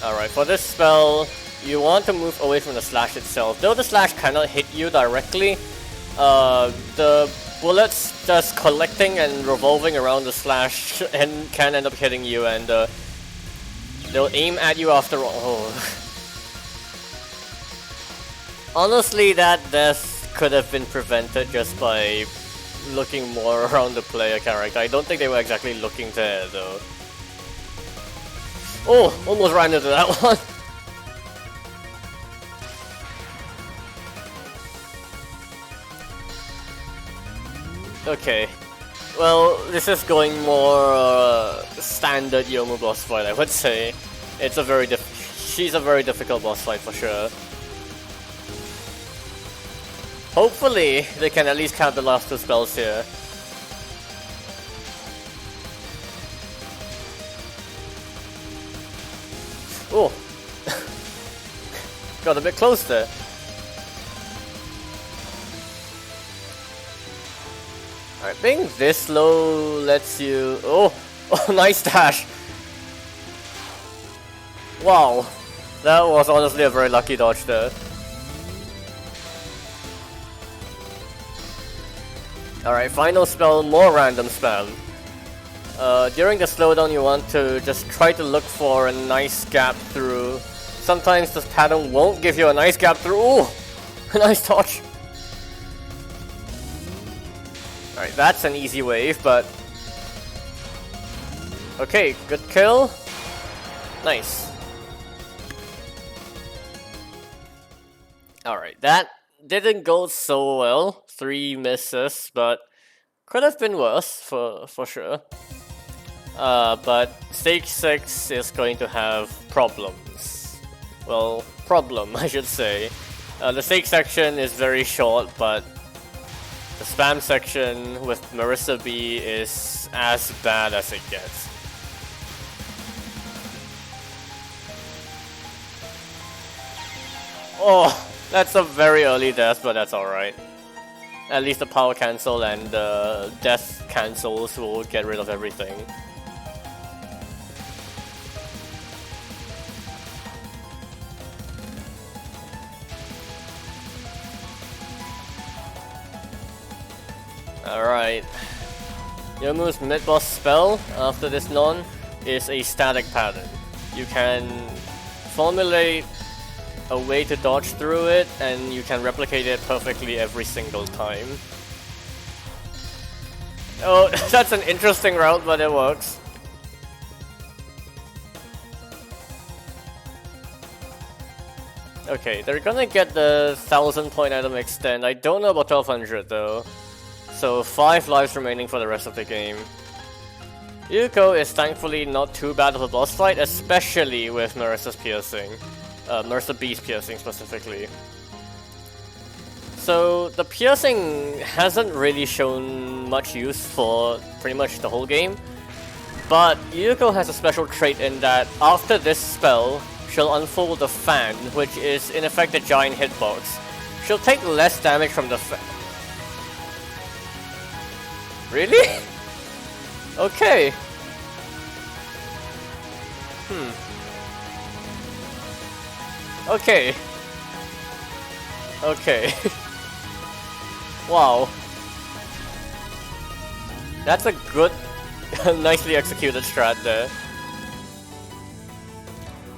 Alright, for this spell, you want to move away from the slash itself. Though the slash cannot hit you directly, the bullets just collecting and revolving around the slash and can end up hitting you, and they'll aim at you after all. Oh. Honestly, that death could have been prevented just by looking more around the player character. I don't think they were exactly looking there though. Oh, almost ran into that one. Okay, well, this is going more standard Yomu boss fight, I would say. It's a very she's a very difficult boss fight for sure. Hopefully, they can at least count the last two spells here. Oh, got a bit close there. Alright, being this low lets you... Oh! Oh, nice dash! Wow! That was honestly a very lucky dodge there. Alright, final spell, more random spam. During the slowdown you want to just try to look for a nice gap through. Sometimes this pattern won't give you a nice gap through. Ooh! Nice dodge! Alright, that's an easy wave, but... Okay, good kill. Nice. Alright, that didn't go so well. 3 misses, but could have been worse, for sure. But stage 6 is going to have problems. Well, problem, I should say. The stage section is very short, but the spam section with Marissa B is as bad as it gets. Oh, that's a very early death, but that's alright. At least the power cancel and the death cancels will get rid of everything. Alright. Yomu's mid-boss spell after this non is a static pattern. You can formulate a way to dodge through it, and you can replicate it perfectly every single time. Oh, that's an interesting route, but it works. Okay, they're gonna get the 1000 point item extend. I don't know about 1200 though. So 5 lives remaining for the rest of the game. Yuko is thankfully not too bad of a boss fight, especially with Marissa's piercing. Marissa B's piercing specifically. So the piercing hasn't really shown much use for pretty much the whole game. But Yuko has a special trait in that after this spell, she'll unfold the fan, which is in effect a giant hitbox. She'll take less damage from the fan. Really? Okay. Okay. Okay. Wow. That's a good, nicely executed strat there.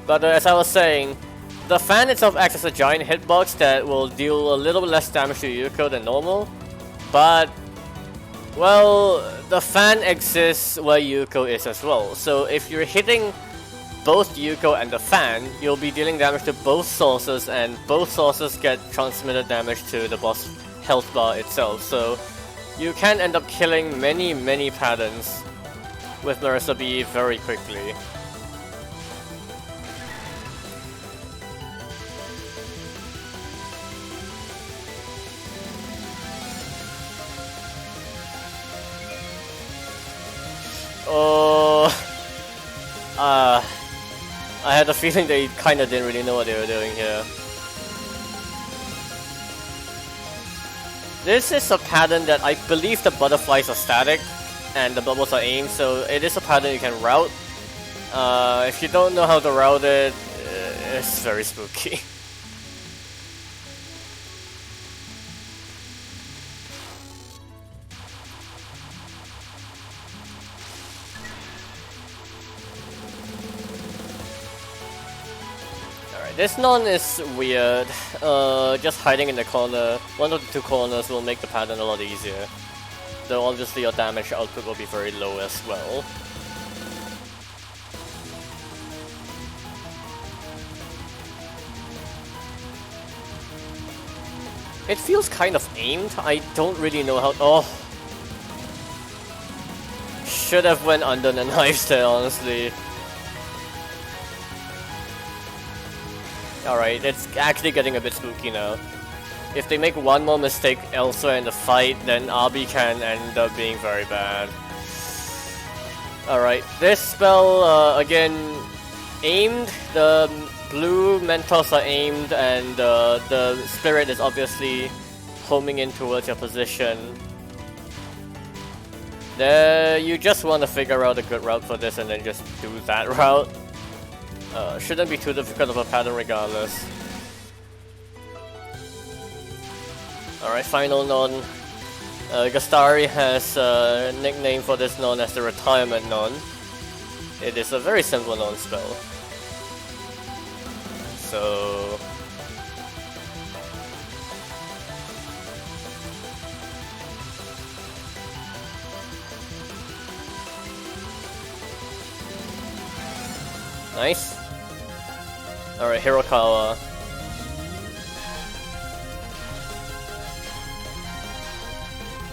But as I was saying, the fan itself acts as a giant hitbox that will deal a little bit less damage to Yuko than normal. But, well, the fan exists where Yuko is as well. So if you're hitting both Yuko and the fan, you'll be dealing damage to both sources, and both sources get transmitted damage to the boss health bar itself. So you can end up killing many patterns with Marissa B very quickly. Oh, I had a feeling they kinda didn't really know what they were doing here. This is a pattern that I believe the butterflies are static and the bubbles are aimed, so it is a pattern you can route. If you don't know how to route it, it's very spooky. This non is weird. Just hiding in the corner. One of the two corners will make the pattern a lot easier. Though obviously your damage output will be very low as well. It feels kind of aimed. I don't really know how. Oh, should have went under the knives there, honestly. Alright, it's actually getting a bit spooky now. If they make one more mistake elsewhere in the fight, then Abi can end up being very bad. Alright, this spell, again, aimed. The blue Mentos are aimed, and the spirit is obviously homing in towards your position. There, you just want to figure out a good route for this and then just do that route. Shouldn't be too difficult of a pattern regardless. Alright, final non. Gastari has a nickname for this non as the retirement non. It is a very simple non spell. So nice. Alright, Hirokawa.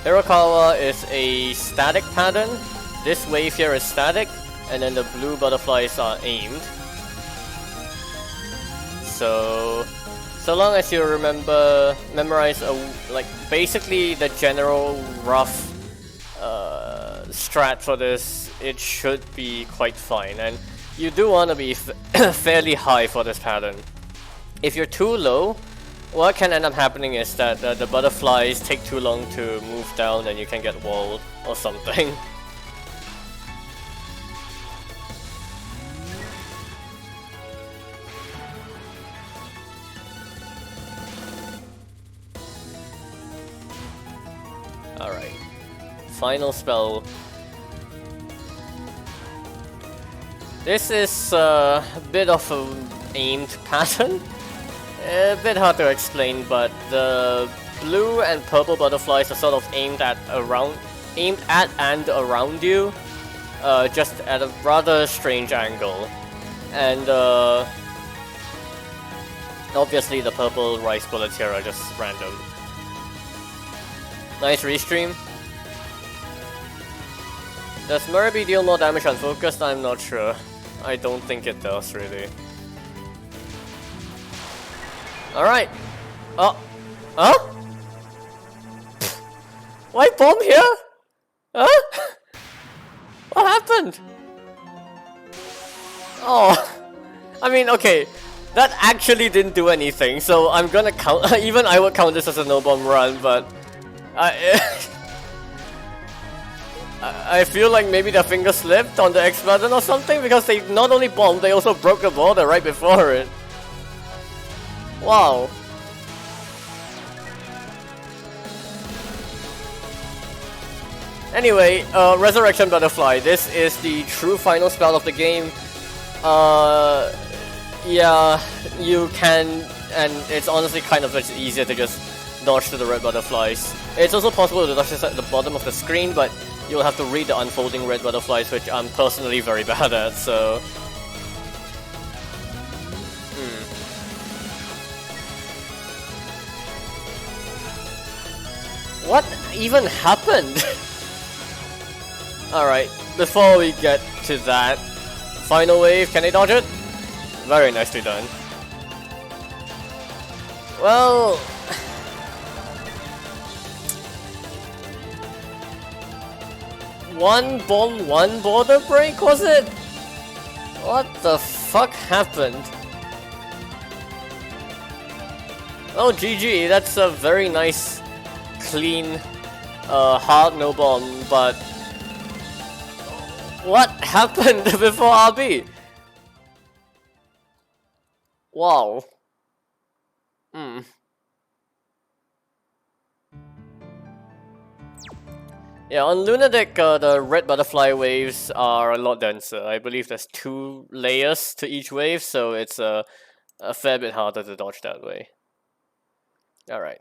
Hirokawa is a static pattern. This wave here is static, and then the blue butterflies are aimed. So long as you memorize like basically the general rough strat for this, it should be quite fine. And you do want to be fairly high for this pattern. If you're too low, what can end up happening is that the butterflies take too long to move down and you can get walled or something. Alright. Final spell. This is a bit of an aimed pattern. A bit hard to explain, but the blue and purple butterflies are sort of aimed at and around you, just at a rather strange angle. And obviously the purple rice bullets here are just random. Nice restream. Does Murabi deal more damage unfocused? I'm not sure. I don't think it does, really. Alright. Oh. Huh? Why bomb here? Huh? What happened? Oh. I mean, okay. That actually didn't do anything, so I'm gonna count. Even I would count this as a no bomb run, but I feel like maybe their finger slipped on the X button or something, because they not only bombed, they also broke the border right before it. Wow. Anyway, Resurrection Butterfly. This is the true final spell of the game. Yeah, you can, and it's honestly kind of much easier to just dodge to the red butterflies. It's also possible to dodge this at the bottom of the screen, but you'll have to read the unfolding red butterflies, which I'm personally very bad at, so... What even happened? Alright, before we get to that, final wave, can they dodge it? Very nicely done. Well... One bomb, one border break, was it? What the fuck happened? Oh, GG, that's a very nice, clean, hard no bomb, but... What happened before RB? Wow. Yeah, on Lunatic, the red butterfly waves are a lot denser. I believe there's 2 layers to each wave, so it's a fair bit harder to dodge that way. Alright.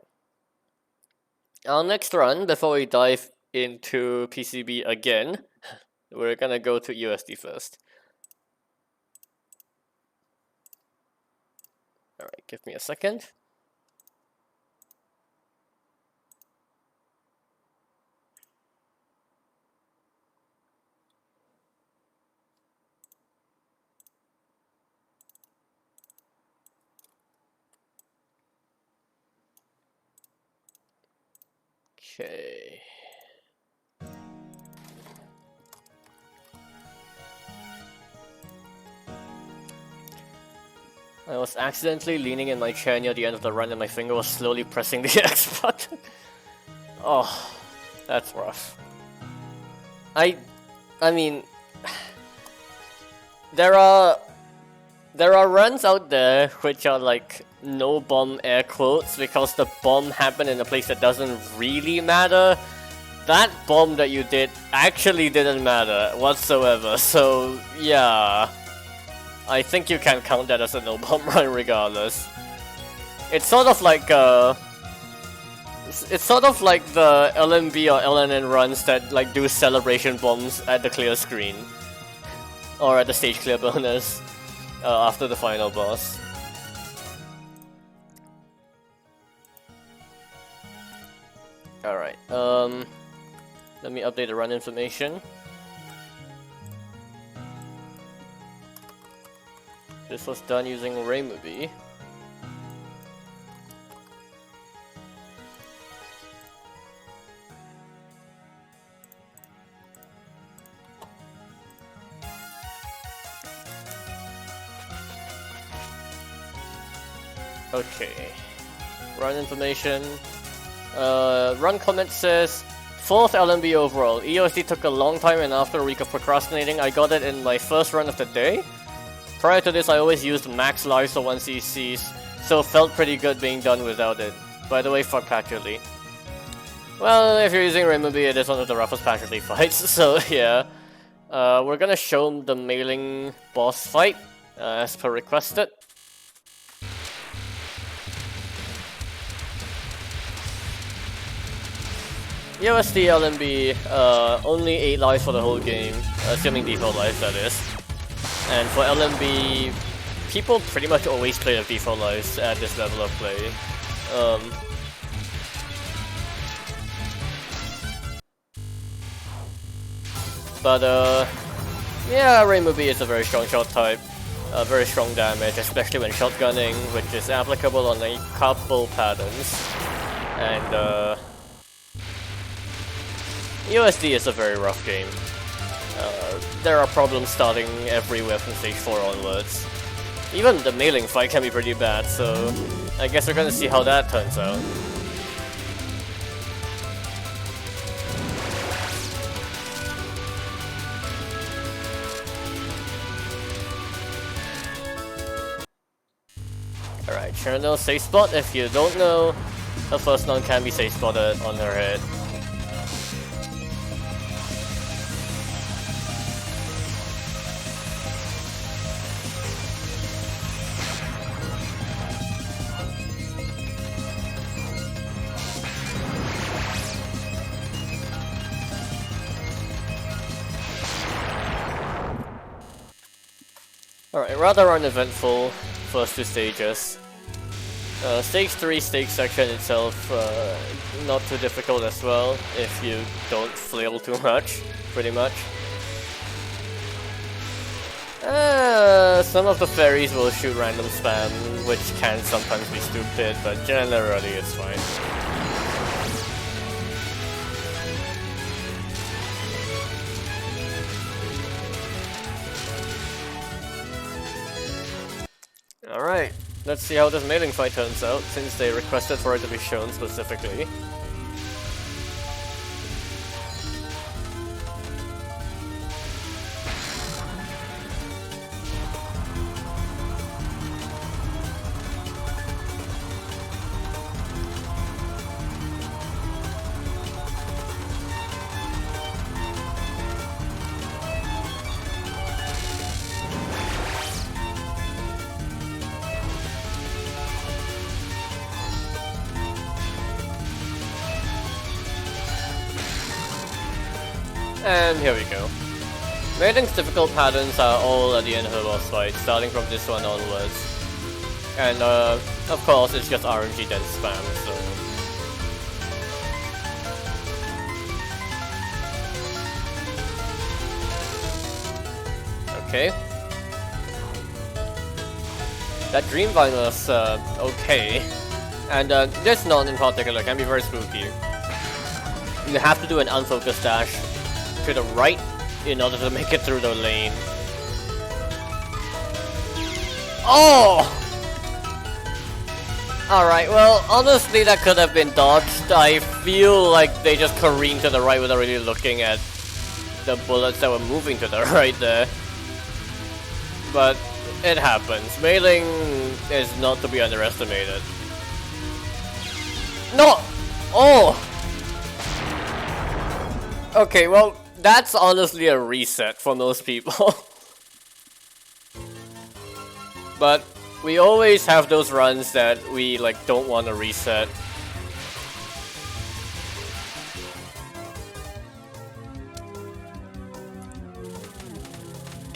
Our next run, before we dive into PCB again, we're gonna go to USD first. Alright, give me a second. Okay. I was accidentally leaning in my chair near the end of the run and my finger was slowly pressing the X button. Oh, that's rough. I mean, there are runs out there which are like no bomb air quotes because the bomb happened in a place that doesn't really matter. That bomb that you did actually didn't matter whatsoever, so yeah. I think you can count that as a no bomb run regardless. It's sort of like the LMB or LNN runs that like do celebration bombs at the clear screen. Or at the stage clear bonus after the final boss. Alright, let me update the run information. This was done using Raymubi. Okay. Run information. Run comment says 4th LMB overall. EOSD took a long time, and after a week of procrastinating, I got it in my first run of the day. Prior to this, I always used max lives for 1 CCs, so felt pretty good being done without it. By the way, fuck Patcher Lee. Well, if you're using Rainbow B, it is one of the roughest Patcher Lee fights, so yeah. We're gonna show the mailing boss fight, as per requested. USD LMB, only 8 lives for the whole game, assuming default lives that is. And for LMB, people pretty much always play the default lives at this level of play. Yeah, Rainbow B is a very strong shot type. Very strong damage, especially when shotgunning, which is applicable on a couple patterns. And USD is a very rough game. There are problems starting everywhere from stage 4 onwards. Even the mailing fight can be pretty bad, so I guess we're gonna see how that turns out. Alright, Cherno safe spot. If you don't know, the first non can be safe spotted on her head. Alright, rather uneventful first 2 stages. Stage 3 stage section itself, not too difficult as well, if you don't flail too much, pretty much. Some of the fairies will shoot random spam, which can sometimes be stupid, but generally it's fine. Alright, let's see how this mailing fight turns out, since they requested for it to be shown specifically. And here we go. Mailing's difficult patterns are all at the end of the boss fight, starting from this one onwards. And of course it's just RNG then spam, so... Okay. That Dream Vine was okay. And this non in particular can be very spooky. You have to do an unfocused dash to the right in order to make it through the lane. Oh! Alright, well, honestly that could have been dodged. I feel like they just careened to the right without really looking at the bullets that were moving to the right there. But it happens. Mailing is not to be underestimated. No! Oh! Okay, well, that's honestly a reset for most people. But we always have those runs that we like don't want to reset.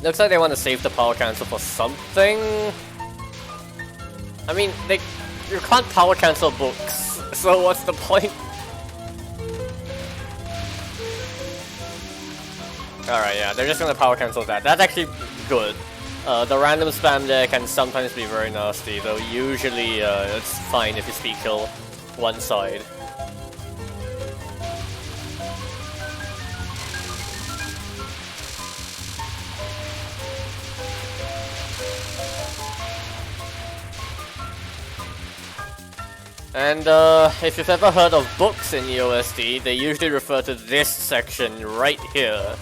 Looks like they want to save the power cancel for something. I mean, you can't power cancel books, so what's the point? Alright, yeah, they're just gonna power cancel that. That's actually good. The random spam there can sometimes be very nasty, though usually it's fine if you speed kill one side. And if you've ever heard of books in EOSD, they usually refer to this section right here.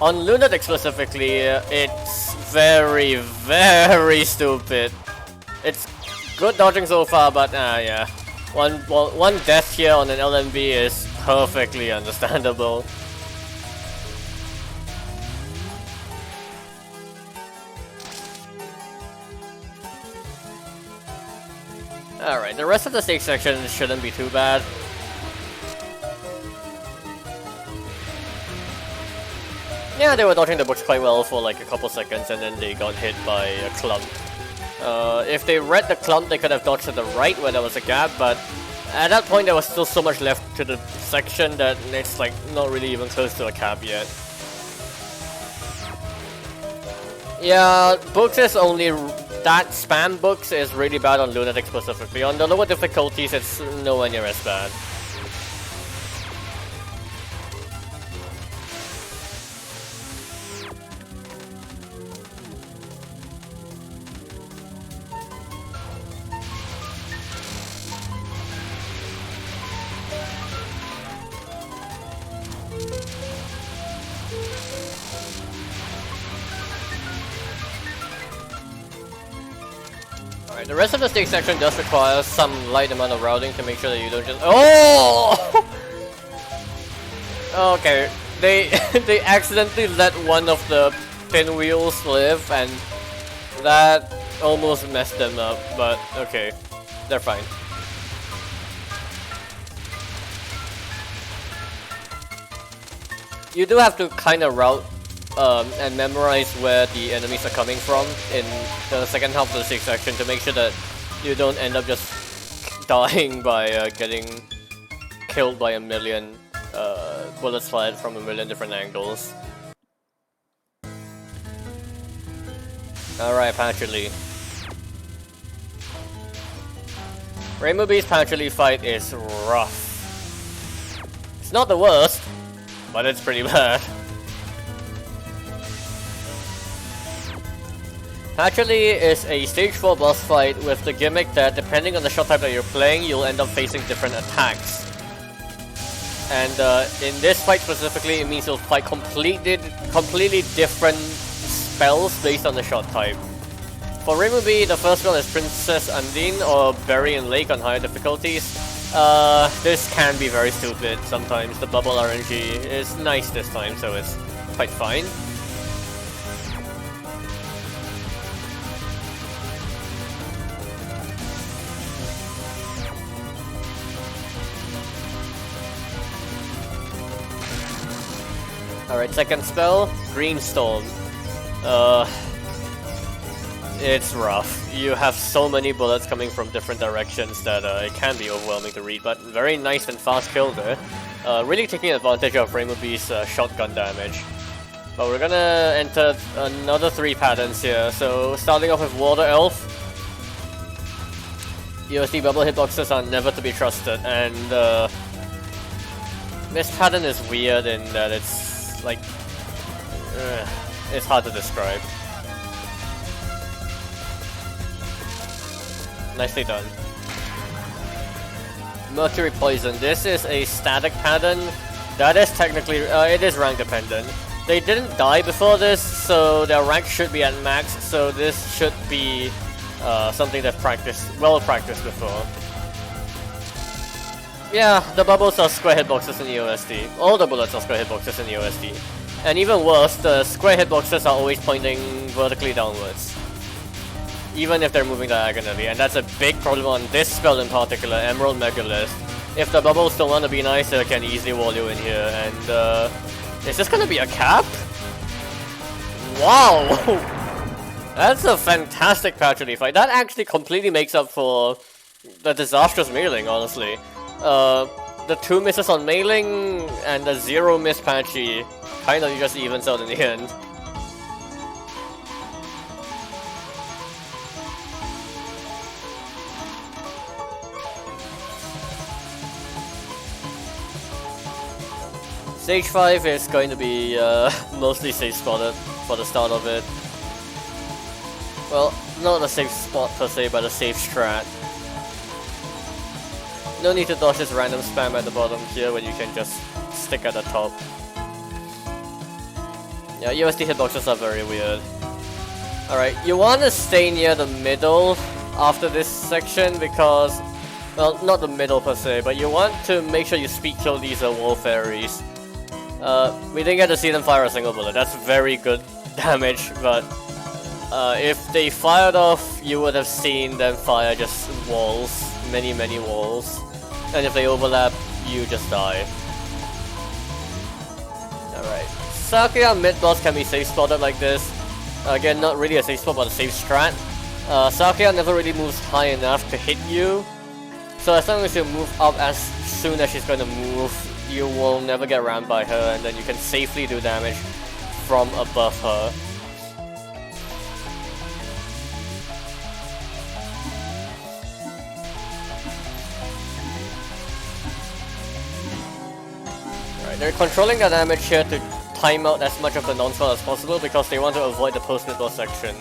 On Lunatic specifically, it's very, very stupid. It's good dodging so far, but yeah. One death here on an LMB is perfectly understandable. Alright, the rest of the stage section shouldn't be too bad. Yeah, they were dodging the books quite well for like a couple seconds and then they got hit by a clump. If they read the clump, they could have dodged to the right where there was a gap, but at that point there was still so much left to the section that it's like not really even close to a cap yet. Yeah, books is only... that spam books is really bad on Lunatic specifically. On the lower difficulties, it's nowhere near as bad. The rest of the stage section does require some light amount of routing to make sure that you don't just... Oh! Okay, they they accidentally let one of the pinwheels live, and that almost messed them up, but okay, they're fine. You do have to kind of route and memorize where the enemies are coming from in the second half of the stage section to make sure that you don't end up just dying by getting killed by a million bullets fired from a million different angles. Alright, Patcherly. Rainbow Beast Patcherly fight is rough. It's not the worst, but it's pretty bad. Patcherly is a stage 4 boss fight with the gimmick that depending on the shot type that you're playing, you'll end up facing different attacks. And in this fight specifically, it means you'll fight completely different spells based on the shot type. For Rainbow B, the first spell is Princess Undine or Berry and Lake on higher difficulties. This can be very stupid sometimes. The bubble RNG is nice this time, so it's quite fine. Alright, second spell, Green Storm. It's rough. You have so many bullets coming from different directions that it can be overwhelming to read, but very nice and fast kill there. Really taking advantage of Rainbow B's shotgun damage. But we're gonna enter another 3 patterns here. So starting off with Water Elf. USD bubble hitboxes are never to be trusted, and this pattern is weird in that it's like, it's hard to describe. Nicely done. Mercury Poison. This is a static pattern. That is technically, it is rank dependent. They didn't die before this, so their rank should be at max, so this should be something they've well practiced before. Yeah, the bubbles are square hitboxes in the OSD. All the bullets are square hitboxes in the OSD. And even worse, the square hitboxes are always pointing vertically downwards. Even if they're moving diagonally, and that's a big problem on this spell in particular, Emerald Megalith. If the bubbles don't want to be nice, they can easily wall you in here, and is this gonna be a cap? Wow! That's a fantastic Patcherly fight. That actually completely makes up for the disastrous mailing, honestly. The 2 misses on mailing and the 0 miss Patchy kind of just evens out in the end. Stage 5 is going to be mostly safe spotted for the start of it. Well, not a safe spot per se, but a safe strat. No need to dodge this random spam at the bottom here when you can just stick at the top. Yeah, USD hitboxes are very weird. Alright, you want to stay near the middle after this section because, well, not the middle per se, but you want to make sure you speed kill these wall fairies. We didn't get to see them fire a single bullet. That's very good damage, but if they fired off, you would have seen them fire just walls, many walls. And if they overlap, you just die. Alright. Sakuya mid-boss can be safe spotted like this. Again, not really a safe spot, but a safe strat. Sakuya never really moves high enough to hit you. So as long as you move up as soon as she's going to move, you will never get rammed by her, and then you can safely do damage from above her. They're controlling the damage here to time out as much of the non-spell as possible because they want to avoid the post-mid-boss section.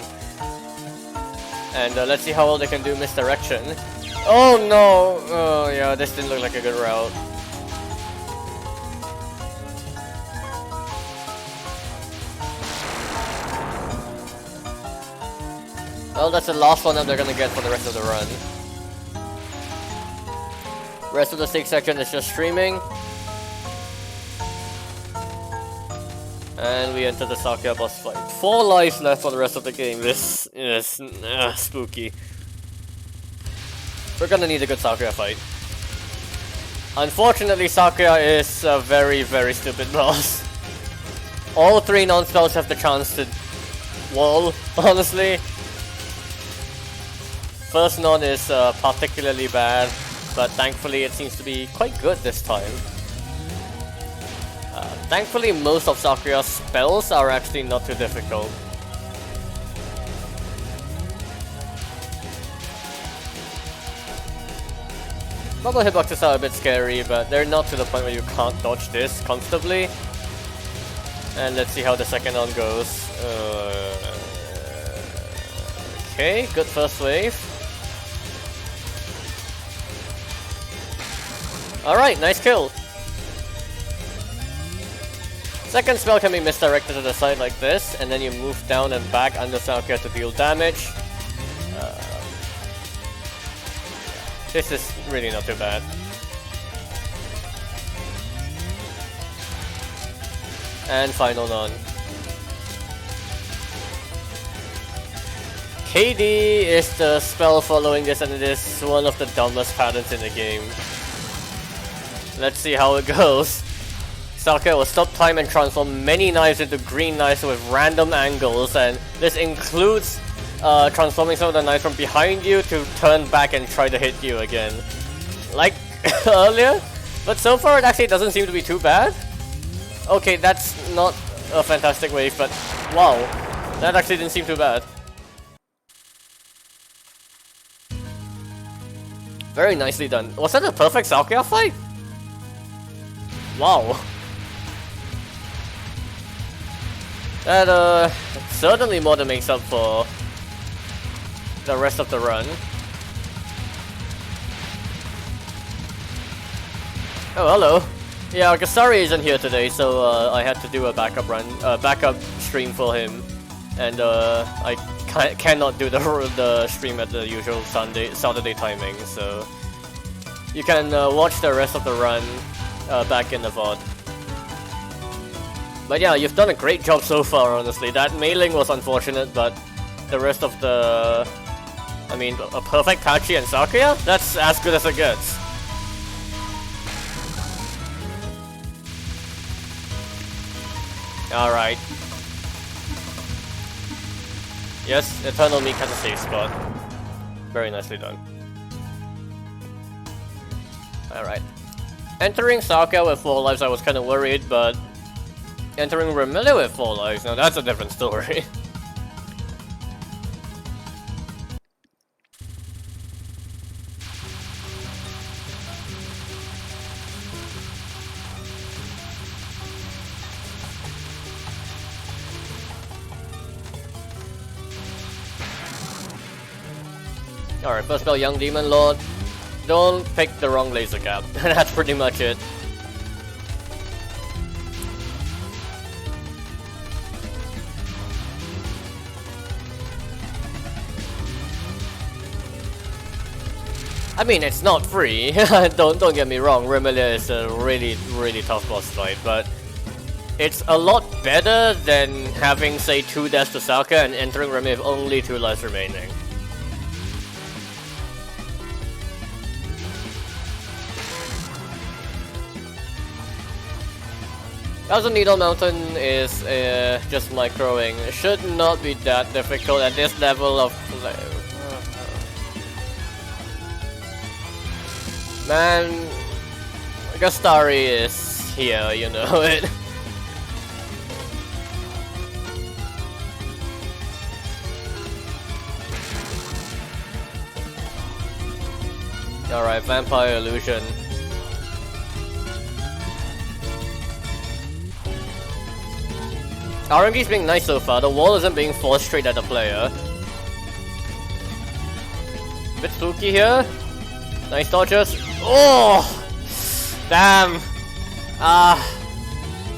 And let's see how well they can do misdirection. Oh no! Oh yeah, this didn't look like a good route. Well, that's the last one that they're gonna get for the rest of the run. Rest of the stage section is just streaming. And we enter the Sakuya boss fight. 4 lives left for the rest of the game. This is spooky. We're gonna need a good Sakuya fight. Unfortunately, Sakuya is a very stupid boss. All 3 non-spells have the chance to wall, honestly. First non is particularly bad, but thankfully it seems to be quite good this time. Thankfully, most of Sakuya's spells are actually not too difficult. Bubble hitboxes are a bit scary, but they're not to the point where you can't dodge this comfortably. And let's see how the second one goes. Okay, good first wave. Alright, nice kill. Second spell can be misdirected to the side like this, and then you move down and back under Sakuya to deal damage. This is really not too bad. And final non. KD is the spell following this, and it is one of the dumbest patterns in the game. Let's see how it goes. Sakuya will stop time and transform many knives into green knives with random angles, and this includes transforming some of the knives from behind you to turn back and try to hit you again. Like earlier, but so far it actually doesn't seem to be too bad. Okay, that's not a fantastic wave, but wow, that actually didn't seem too bad. Very nicely done. Was that a perfect Sakuya fight? Wow. That certainly more than makes up for the rest of the run. Oh, hello. Yeah, Gasari isn't here today, so I had to do a backup run, backup stream for him, and I cannot do the stream at the usual Saturday timing. So you can watch the rest of the run back in the VOD. But yeah, you've done a great job so far, honestly. That mailing was unfortunate, but the rest of the... I mean, a perfect Tachi and Sakuya? That's as good as it gets. Alright. Yes, Eternal Meek has a safe spot. Very nicely done. Alright. Entering Sakuya with 4 lives, I was kind of worried, but... entering Remilio with 4 lives, now that's a different story. Alright, first spell Young Demon Lord. don't pick the wrong laser cap. That's pretty much it. I mean, it's not free. don't get me wrong. Remelia is a really tough boss fight, but it's a lot better than having, say, 2 deaths to Saka and entering Remelia with only 2 lives remaining. Thousand Needle Mountain is just microing. It should not be that difficult at this level of... Man, Gastari is here, you know it. Alright, Vampire Illusion. RNG's being nice so far, the wall isn't being forced straight at the player. Bit spooky here. Nice dodges. Oh! Damn!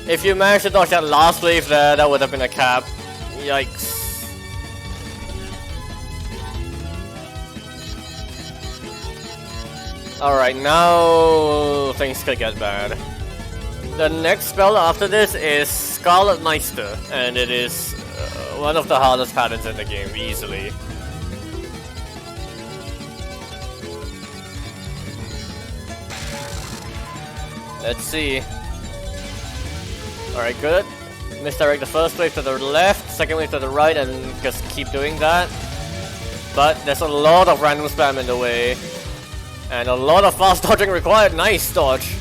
If you managed to dodge that last wave there, that would have been a cap. Yikes. Alright, now things could get bad. The next spell after this is Scarlet Meister, and it is one of the hardest patterns in the game, easily. Let's see. Alright, good. Misdirect the first wave to the left, second wave to the right, and just keep doing that. But there's a lot of random spam in the way. And a lot of fast dodging required. Nice dodge.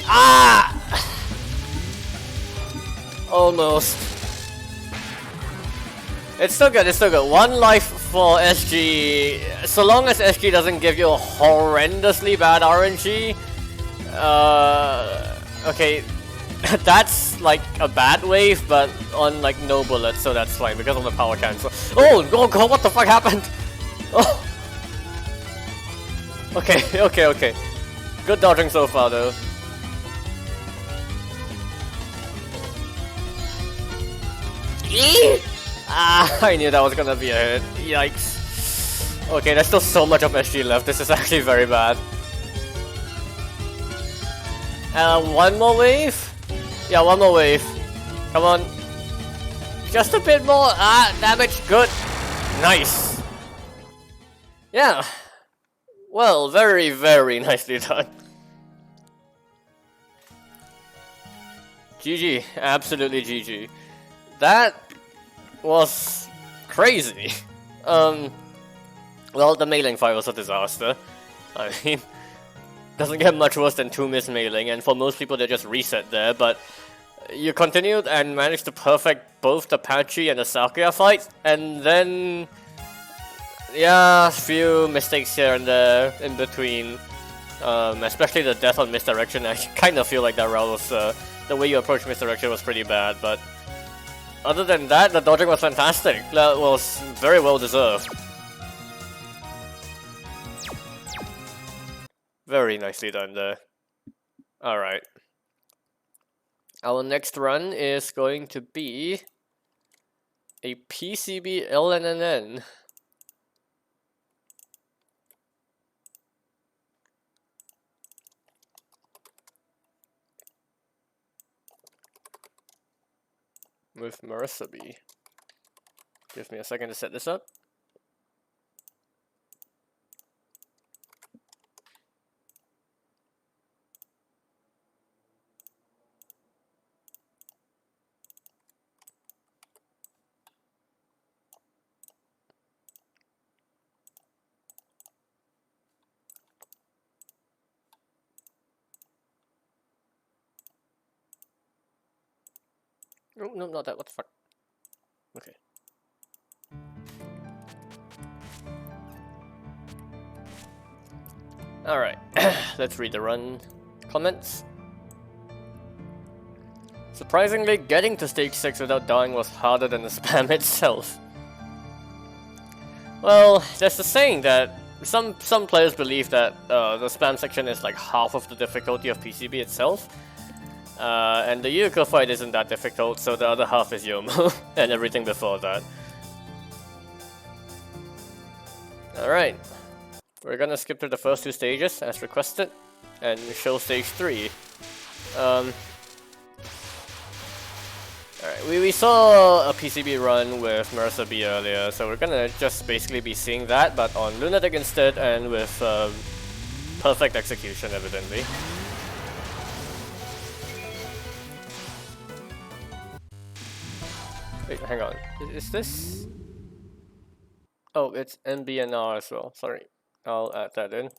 Ah! Almost. It's still good, it's still good. 1 life for SG. So long as SG doesn't give you a horrendously bad RNG. Okay. That's like a bad wave, but on like no bullets, so that's fine because of the power cancel. Oh god, what the fuck happened? Oh. Okay. Good dodging so far though. I knew that was gonna be a hit. Yikes. Okay, there's still so much of SG left. This is actually very bad. One more wave? Yeah, one more wave. Come on. Just a bit more. Damage. Good. Nice. Yeah. Well, very nicely done. GG. Absolutely GG. That was crazy. Well, the mailing fight was a disaster. I mean, doesn't get much worse than 2 miss mailing, and for most people they just reset there, but you continued and managed to perfect both the Patchy and the Sakuya fight, and then yeah, a few mistakes here and there in between, especially the death on misdirection. I kind of feel like that route was, the way you approach misdirection was pretty bad, but other than that, the dodging was fantastic. That was very well deserved. Very nicely done there. Alright. Our next run is going to be a PCB LNNN. With Marissa B. Give me a second to set this up. No, not that. What the fuck? Okay. Alright. Let's read the run comments. Surprisingly, getting to stage 6 without dying was harder than the spam itself. Well, there's a saying that some players believe that the spam section is like half of the difficulty of PCB itself. And the Yuko fight isn't that difficult, so the other half is Yomo, and everything before that. Alright, we're gonna skip through the first 2 stages as requested, and show stage 3. Alright, we saw a PCB run with Marissa B earlier, so we're gonna just basically be seeing that, but on Lunatic instead, and with perfect execution, evidently. Wait, hang on. Is this? Oh, it's NBNR as well. Sorry, I'll add that in.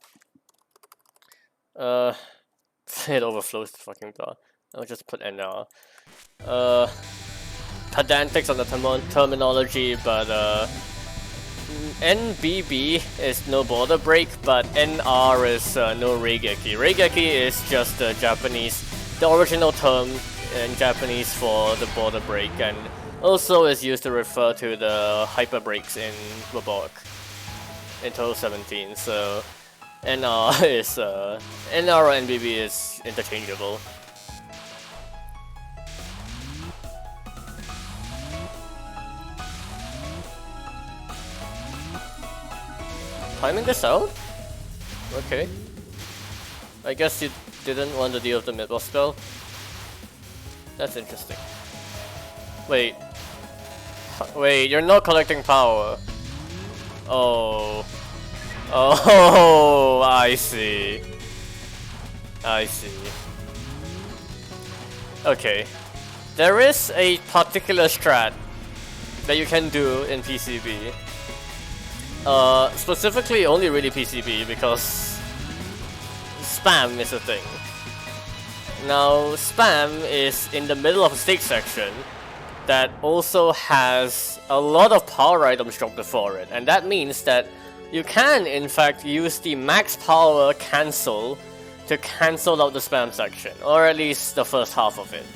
It overflows the fucking bar. I'll just put NR. Pedantics on the terminology, but NBB is no border break, but NR is no Reigeki. Reigeki is just the original term in Japanese for the border break, and also is used to refer to the hyper breaks in Robotech in Touhou 17. So NR is NR or NBB is interchangeable. Timing this out? Okay. I guess you didn't want to deal with the mid-boss spell. That's interesting. Wait, you're not collecting power. Oh. Oh, I see. Okay. There is a particular strat that you can do in PCB. Specifically only really PCB, because spam is a thing. Now, spam is in the middle of a stage section that also has a lot of power items dropped before it, and that means that you can in fact use the max power cancel to cancel out the spam section, or at least the first half of it.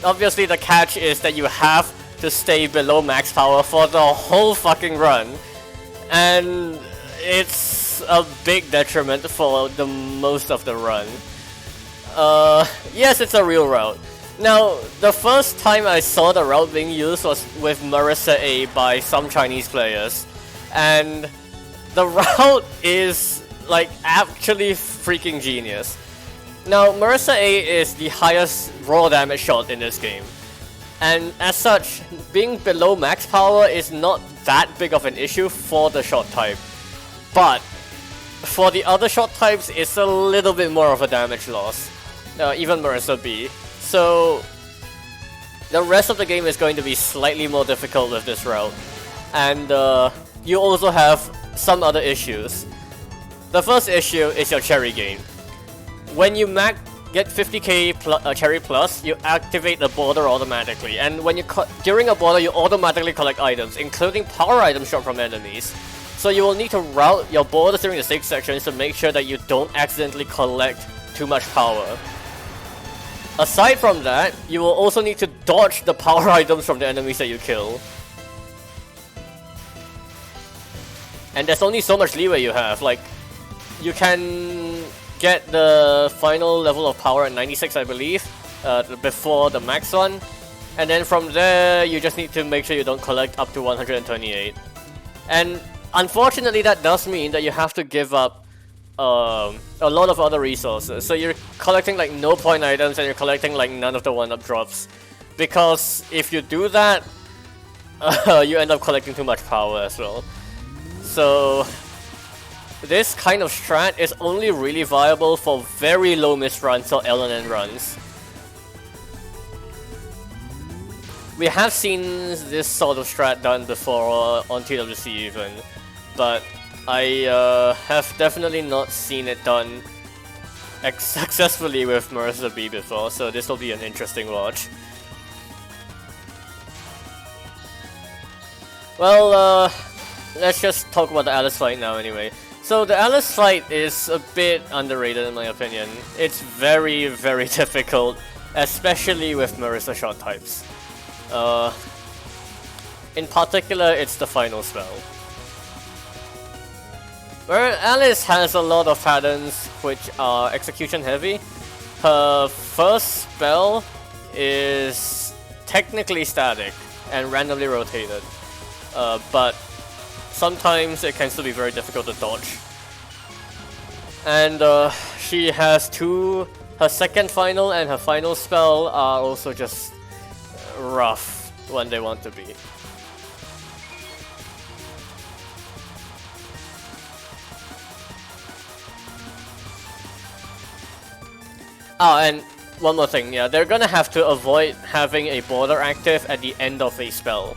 Obviously the catch is that you have to stay below max power for the whole fucking run, and it's a big detriment for the most of the run. Yes, it's a real route. Now, the first time I saw the route being used was with Marissa A by some Chinese players, and the route is like actually freaking genius. Now, Marissa A is the highest raw damage shot in this game, and as such, being below max power is not that big of an issue for the shot type, but for the other shot types, it's a little bit more of a damage loss, even Marissa B. So the rest of the game is going to be slightly more difficult with this route, and you also have some other issues. The first issue is your cherry gain. When you get 50k cherry plus, you activate the border automatically, and when you during a border, you automatically collect items, including power items dropped from enemies. So you will need to route your borders during the stage sections to make sure that you don't accidentally collect too much power. Aside from that, you will also need to dodge the power items from the enemies that you kill. And there's only so much leeway you have. Like, you can get the final level of power at 96, I believe, before the max one. And then from there, you just need to make sure you don't collect up to 128. And unfortunately, that does mean that you have to give up a lot of other resources. So you're collecting like no point items, and you're collecting like none of the 1-up drops, because if you do that, you end up collecting too much power as well. So this kind of strat is only really viable for very low miss runs or LNN runs. We have seen this sort of strat done before on TWC even, but I have definitely not seen it done successfully with Marissa B before, so this will be an interesting watch. Well, let's just talk about the Alice fight now anyway. So the Alice fight is a bit underrated in my opinion. It's very, very difficult, especially with Marissa shot types. In particular, it's the final spell. Where Alice has a lot of patterns which are execution heavy. Her first spell is technically static and randomly rotated, but sometimes it can still be very difficult to dodge. And she has her second final and her final spell are also just rough when they want to be. Oh, and one more thing, yeah, they're gonna have to avoid having a border active at the end of a spell.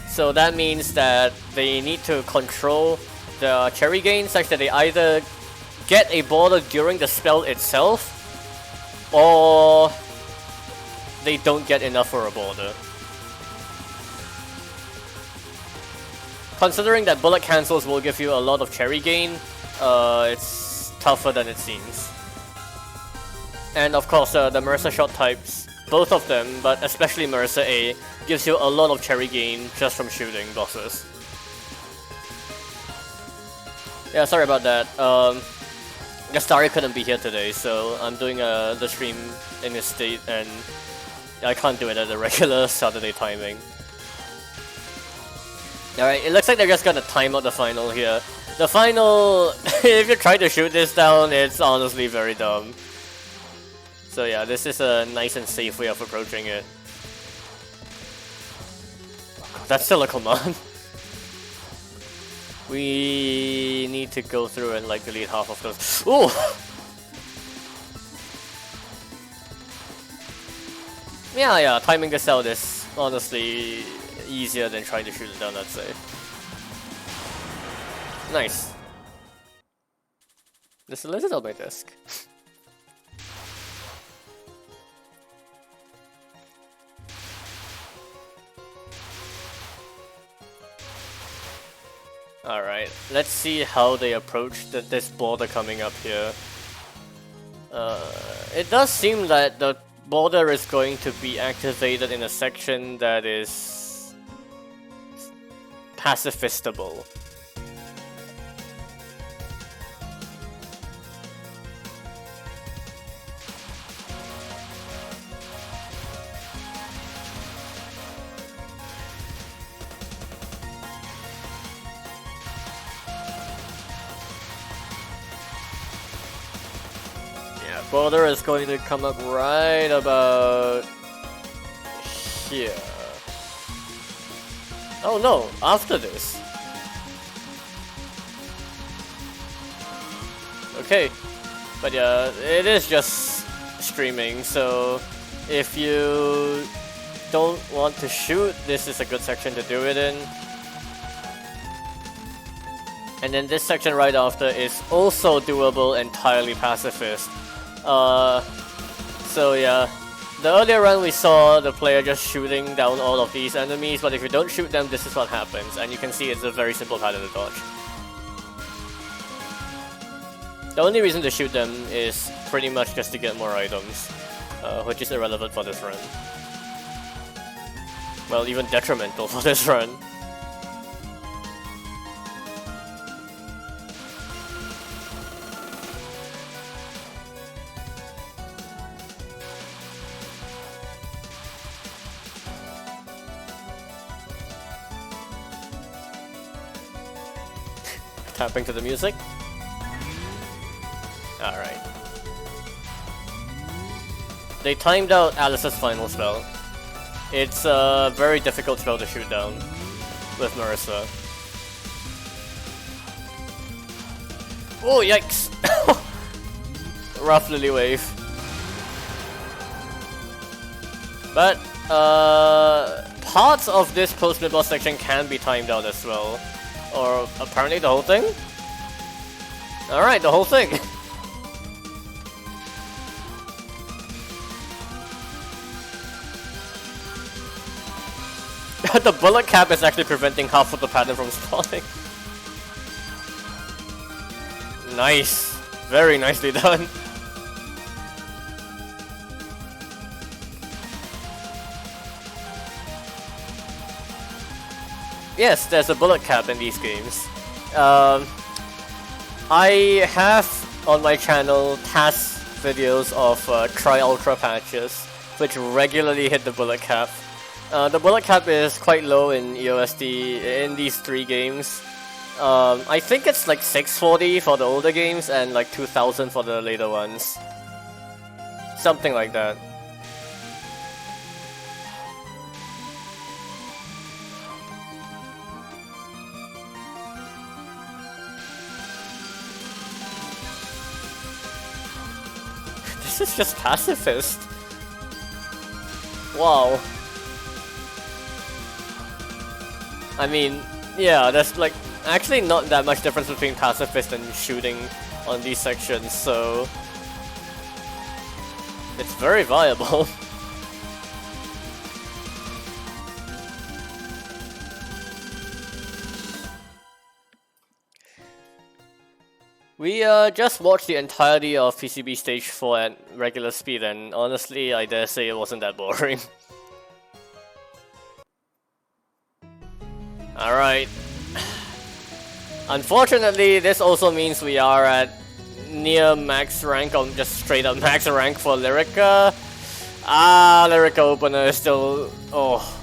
So that means that they need to control the cherry gain such that they either get a border during the spell itself, or they don't get enough for a border. Considering that bullet cancels will give you a lot of cherry gain, it's tougher than it seems. And of course, the Mercer shot types, both of them, but especially Mercer A, gives you a lot of cherry gain just from shooting bosses. Yeah, sorry about that. Gastari couldn't be here today, so I'm doing the stream in his state, and I can't do it at the regular Saturday timing. Alright, it looks like they're just gonna time out the final here. The final, if you try to shoot this down, it's honestly very dumb. So yeah, this is a nice and safe way of approaching it. Oh God, that's still a command. We need to go through and like delete half of those. Ooh! Yeah, timing this out is honestly easier than trying to shoot it down, I'd say. Nice. This is listed on my desk. Alright, let's see how they approach this border coming up here. It does seem that the border is going to be activated in a section that is pacifistable. Border is going to come up right about here. Oh no, after this. Okay, but yeah, it is just streaming, so if you don't want to shoot, this is a good section to do it in. And then this section right after is also doable, entirely pacifist. So yeah, the earlier run we saw the player just shooting down all of these enemies, but if you don't shoot them, this is what happens, and you can see it's a very simple pattern to dodge. The only reason to shoot them is pretty much just to get more items, which is irrelevant for this run. Well, even detrimental for this run. Tapping to the music. Alright. They timed out Alice's final spell. It's a very difficult spell to shoot down with Marissa. Oh, yikes! Rough Lily Wave. But, parts of this post-mid-boss section can be timed out as well. Or apparently the whole thing? Alright, the whole thing! The bullet cap is actually preventing half of the pattern from spawning. Nice! Very nicely done. Yes, there's a bullet cap in these games. I have on my channel task videos of Tri-Ultra patches, which regularly hit the bullet cap. The bullet cap is quite low in EOSD in these 3 games. I think it's like 640 for the older games and like 2000 for the later ones. Something like that. This is just pacifist. Wow. I mean, yeah, there's like actually not that much difference between pacifist and shooting on these sections, so it's very viable. We just watched the entirety of PCB Stage 4 at regular speed, and honestly, I dare say it wasn't that boring. Alright. Unfortunately, this also means we are at near max rank, or just straight up max rank for Lyrica. Lyrica opener is still... oh.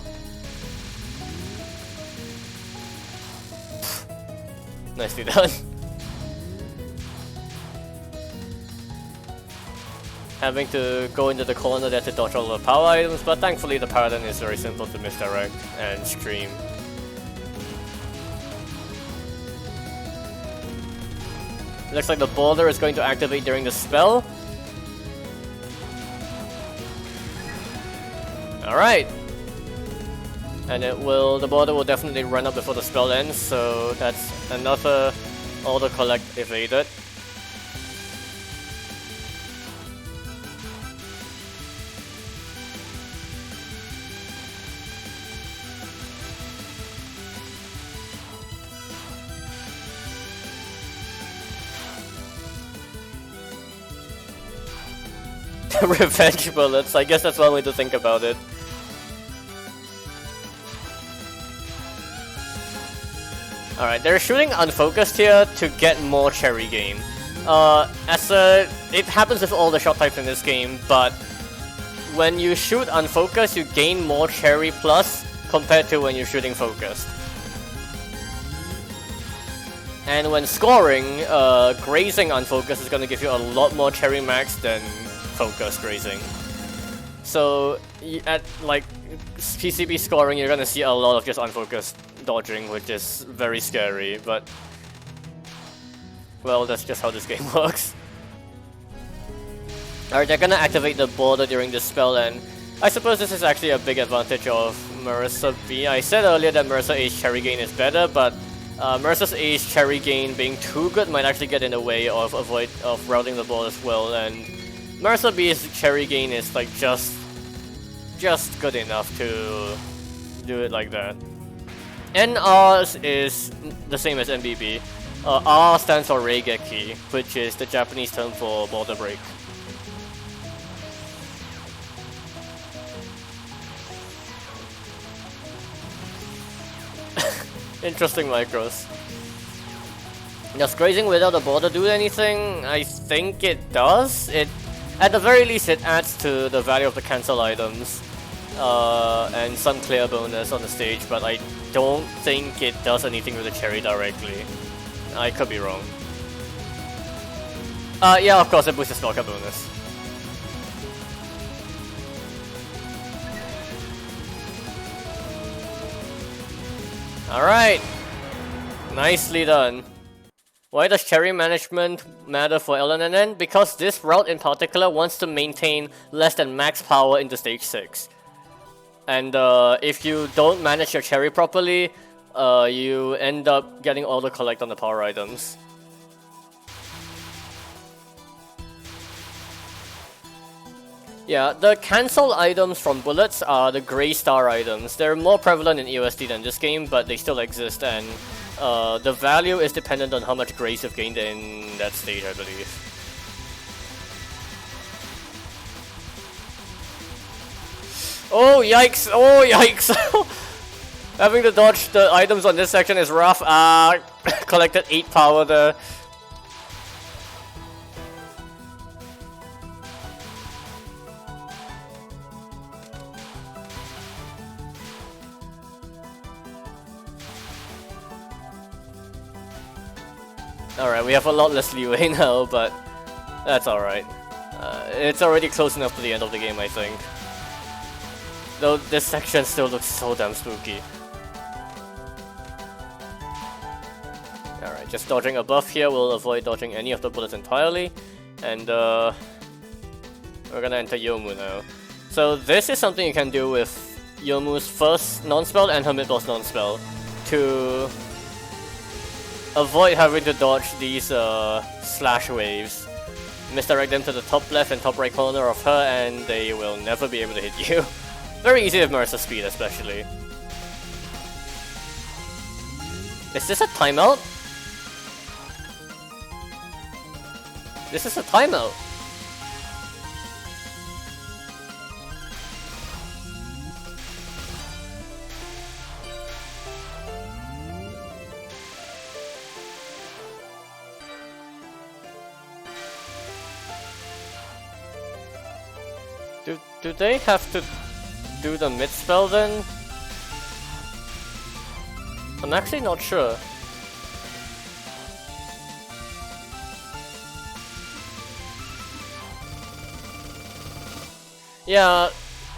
Nicely done. Having to go into the corner there to dodge all the power items, but thankfully the Paladin is very simple to misdirect and stream. Looks like the border is going to activate during the spell. Alright. And the border will definitely run up before the spell ends, so that's another auto collect evaded. Revenge bullets, I guess that's one way to think about it. Alright, they're shooting unfocused here to get more cherry gain. It happens with all the shot types in this game, but when you shoot unfocused, you gain more cherry plus compared to when you're shooting focused. And when scoring, grazing unfocused is going to give you a lot more cherry max than focused grazing. So at like PCB scoring, you're gonna see a lot of just unfocused dodging, which is very scary, but well, that's just how this game works. Alright, they're gonna activate the border during this spell, and I suppose this is actually a big advantage of Marisa B. I said earlier that Marisa A's cherry gain is better, but Marisa's A's cherry gain being too good might actually get in the way of routing the ball as well, and Marisa B's cherry gain is like just good enough to do it like that. NR's is the same as MBB. R stands for Reigeki, which is the Japanese term for border break. Interesting micros. Does grazing without the border do anything? I think it does. At the very least, it adds to the value of the cancel items and some clear bonus on the stage, but I don't think it does anything with the cherry directly. I could be wrong. Yeah, of course, it boosts the spell card bonus. Alright! Nicely done. Why does cherry management matter for LNNN? Because this route in particular wants to maintain less than max power into stage 6. And if you don't manage your cherry properly, you end up getting auto collect on the power items. Yeah, the cancel items from bullets are the grey star items. They're more prevalent in EOSD than this game, but they still exist, and the value is dependent on how much grace you've gained in that stage, I believe. Oh yikes! Oh yikes! Having to dodge the items on this section is rough. Collected 8 power there. Alright, we have a lot less leeway now, but that's alright. It's already close enough to the end of the game, I think. Though this section still looks so damn spooky. Alright, just dodging above here will avoid dodging any of the bullets entirely. And we're gonna enter Yomu now. So this is something you can do with Yomu's first non-spell and her mid-boss non-spell to avoid having to dodge these slash waves. Misdirect them to the top left and top right corner of her and they will never be able to hit you. Very easy with Marissa speed especially. Is this a timeout? This is a timeout. Do they have to do the mid spell then? I'm actually not sure. Yeah,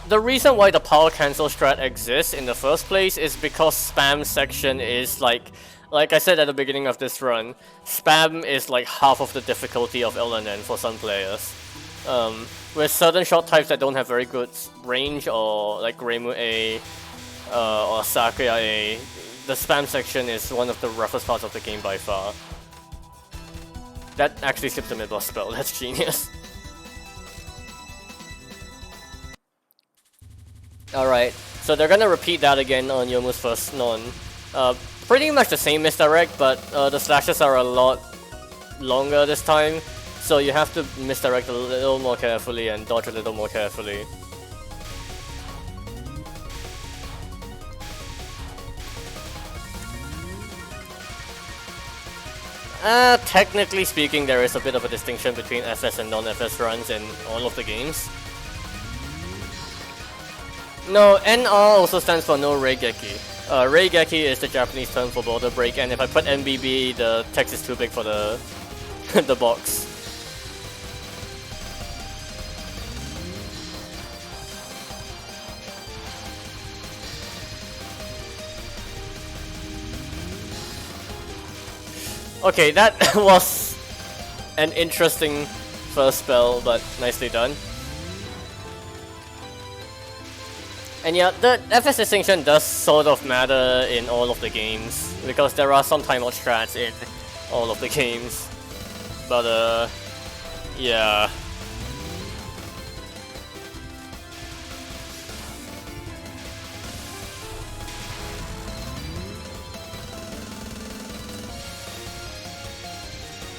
the reason why the power cancel strat exists in the first place is because spam section is like I said at the beginning of this run, spam is like half of the difficulty of LNN for some players. With certain shot types that don't have very good range, or like Reimu A or Sakuya A, the spam section is one of the roughest parts of the game by far. That actually skips the mid-boss spell, that's genius. Alright, so they're gonna repeat that again on Yomu's first non. Pretty much the same misdirect, but the slashes are a lot longer this time. So you have to misdirect a little more carefully and dodge a little more carefully. Technically speaking, there is a bit of a distinction between FS and non-FS runs in all of the games. No, NR also stands for no Reigeki. Reigeki is the Japanese term for border break, and if I put MBB, the text is too big for the the box. Okay, that was an interesting first spell, but nicely done. And yeah, the FS distinction does sort of matter in all of the games, because there are some timeout strats in all of the games. But yeah.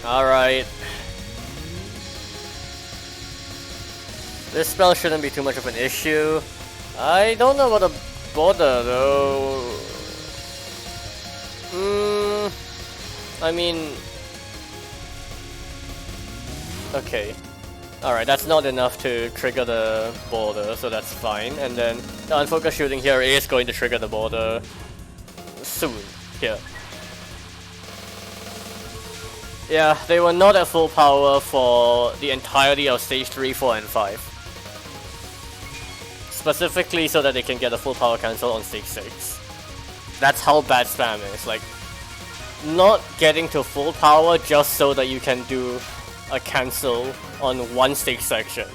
Alright. This spell shouldn't be too much of an issue. I don't know about the border though. I mean... Okay. Alright, that's not enough to trigger the border, so that's fine. And then the unfocused shooting here is going to trigger the border soon. Here. Yeah, they were not at full power for the entirety of stage 3, 4, and 5. Specifically so that they can get a full power cancel on stage 6. That's how bad spam is, like, not getting to full power just so that you can do a cancel on one stage section.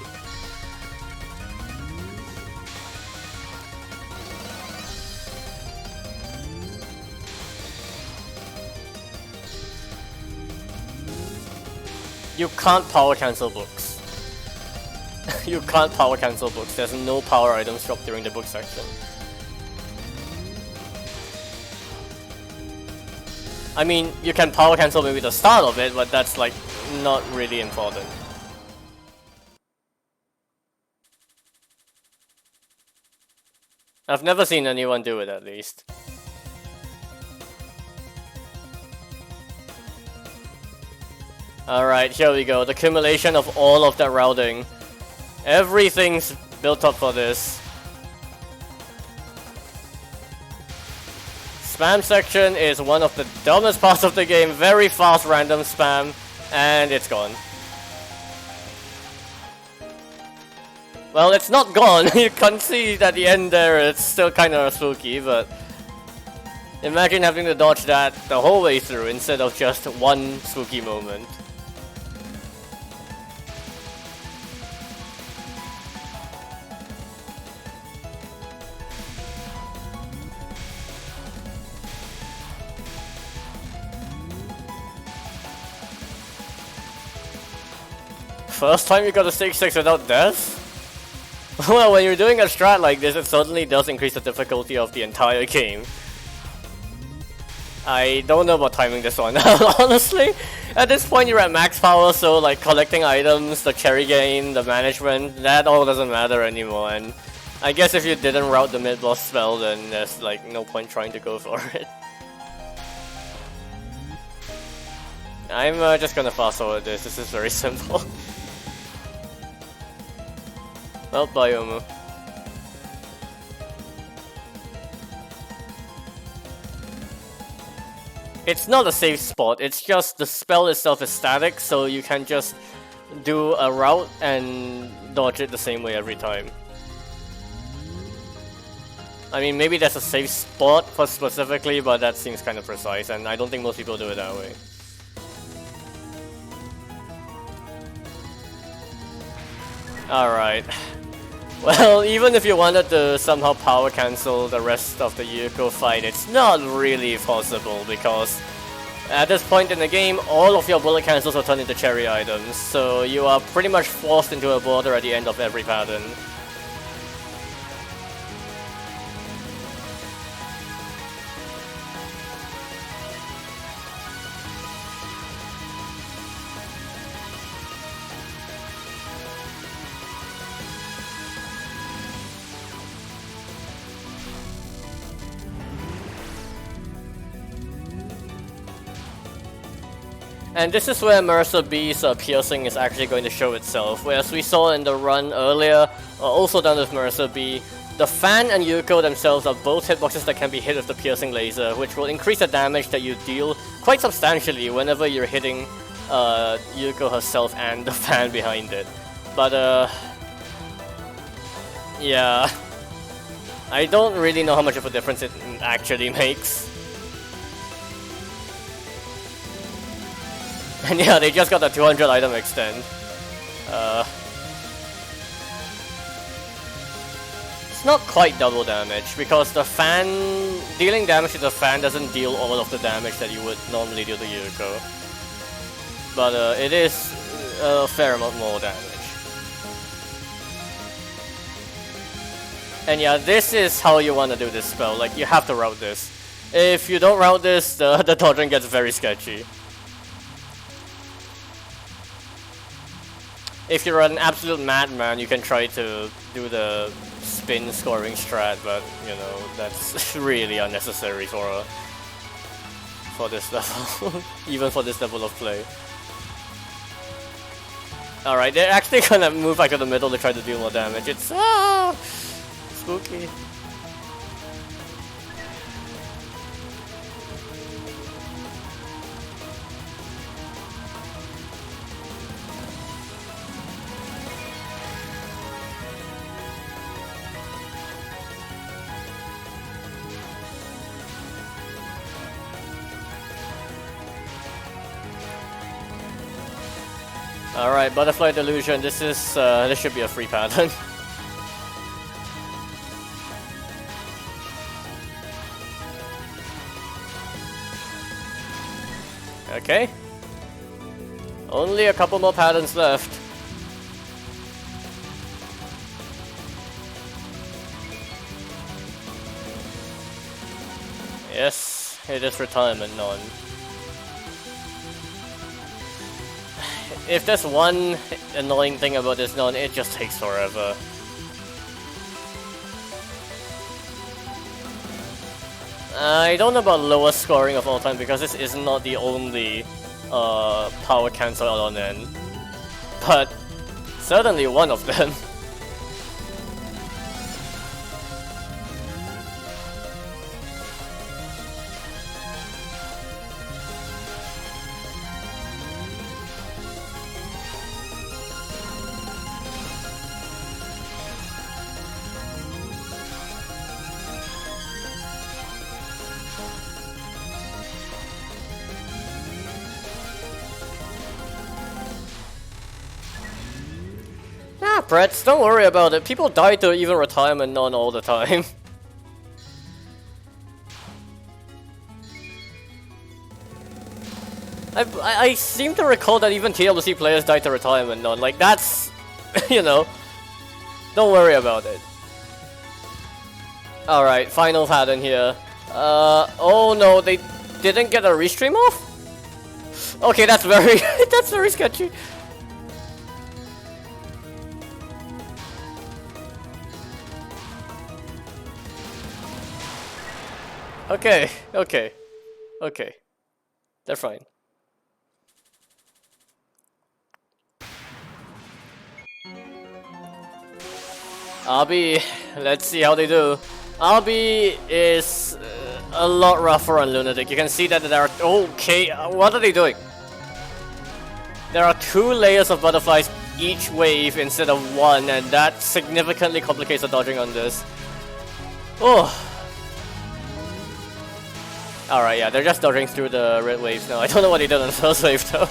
You can't power cancel books. You can't power cancel books. There's no power items dropped during the book section. I mean, you can power cancel maybe the start of it, but that's like not really important. I've never seen anyone do it at least. Alright, here we go. The accumulation of all of that routing. Everything's built up for this. Spam section is one of the dumbest parts of the game. Very fast random spam, and it's gone. Well, it's not gone. You can see at the end there, it's still kind of spooky, but imagine having to dodge that the whole way through instead of just one spooky moment. First time you got a stage 6 without death? Well, when you're doing a strat like this, it certainly does increase the difficulty of the entire game. I don't know about timing this one, honestly. At this point you're at max power, so like collecting items, the cherry gain, the management, that all doesn't matter anymore. And I guess if you didn't route the mid-boss spell, then there's like no point trying to go for it. I'm just gonna fast forward this is very simple. Well, bye, Omu. It's not a safe spot, it's just the spell itself is static, so you can just do a route and dodge it the same way every time. I mean, maybe that's a safe spot for specifically, but that seems kind of precise, and I don't think most people do it that way. Alright. Well, even if you wanted to somehow power cancel the rest of the Yuko fight, it's not really possible because at this point in the game, all of your bullet cancels will turn into cherry items, so you are pretty much forced into a border at the end of every pattern. And this is where Mercer B's piercing is actually going to show itself, whereas we saw in the run earlier, also done with Mercer B, the Fan and Yuko themselves are both hitboxes that can be hit with the piercing laser, which will increase the damage that you deal quite substantially whenever you're hitting Yuko herself and the Fan behind it. But yeah, I don't really know how much of a difference it actually makes. And yeah, they just got the 200 item extend. It's not quite double damage, because the Fan... dealing damage to the Fan doesn't deal all of the damage that you would normally deal to Yuko. But it is a fair amount more damage. And yeah, this is how you want to do this spell, like you have to route this. If you don't route this, the dodging gets very sketchy. If you're an absolute madman, you can try to do the spin scoring strat, but you know, that's really unnecessary for this level, even for this level of play. Alright, they're actually gonna move back to the middle to try to deal more damage. It's spooky. Alright, Butterfly Delusion, this should be a free pattern. Okay. Only a couple more patterns left. Yes, it is retirement none. If there's one annoying thing about this non, it just takes forever. I don't know about lowest scoring of all time because this is not the only power cancel on end, but certainly one of them. Ah, Brett, don't worry about it. People die to even retirement non all the time. I seem to recall that even TWC players die to retirement non. Like, that's... you know. Don't worry about it. Alright, final pattern here. Oh no, they didn't get a restream off? Okay, that's very... that's very sketchy. Okay, okay, okay. They're fine. Arby, let's see how they do. Arby is a lot rougher on Lunatic. You can see that there are... Okay, what are they doing? There are 2 layers of butterflies each wave instead of 1, and that significantly complicates the dodging on this. Oh. Alright, yeah, they're just dodging through the red waves now. I don't know what they did on the first wave though.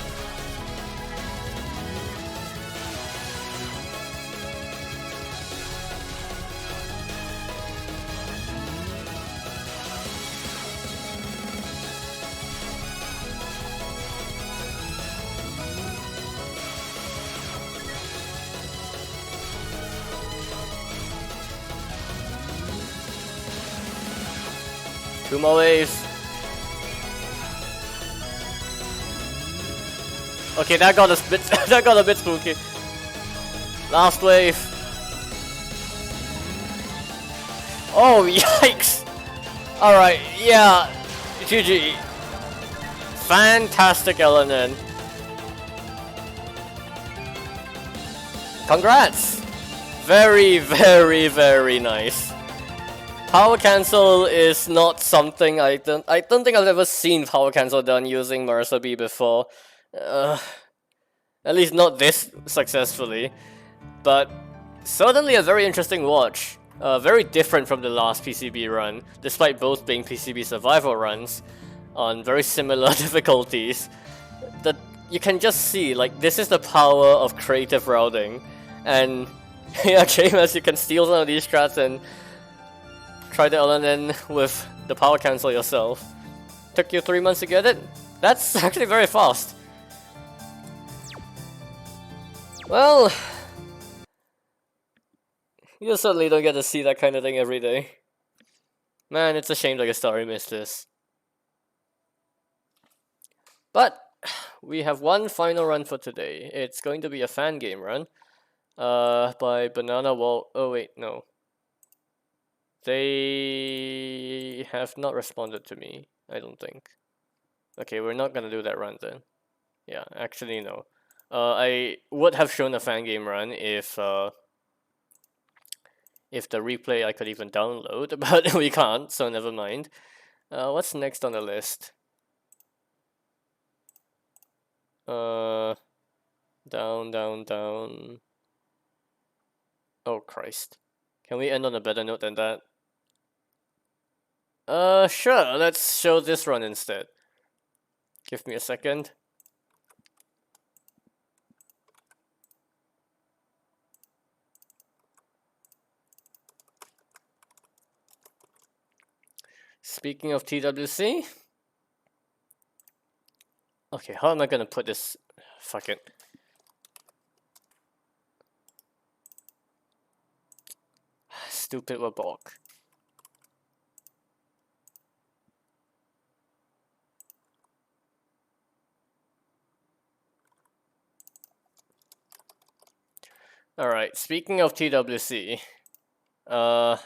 Two more waves. Okay, that got a bit that got a bit spooky. Last wave. Oh yikes! Alright, yeah. GG. Fantastic LNN. Congrats! Very, very, very nice. Power cancel is not something I don't think I've ever seen power cancel done using Marisa B before. At least not this successfully. But certainly a very interesting watch. Very different from the last PCB run, despite both being PCB survival runs on very similar difficulties. That you can just see, like, this is the power of creative routing. And yeah, gamers, you can steal some of these strats and try the LNN with the power cancel yourself. Took you 3 months to get it? That's actually very fast. Well, you certainly don't get to see that kind of thing every day. Man, it's a shame that Gastari missed this. But we have one final run for today. It's going to be a fan game run. By Banana Wall. Oh wait, no. They have not responded to me, I don't think. Okay, we're not gonna do that run then. Yeah, actually no. I would have shown a fan game run if the replay I could even download, but we can't, so never mind. What's next on the list? Down, down, down. Oh Christ. Can we end on a better note than that? Sure, let's show this run instead. Give me a second. Speaking of TWC. Okay, how am I gonna put this? Fuck it. Stupid Wabok. Alright, speaking of TWC, well,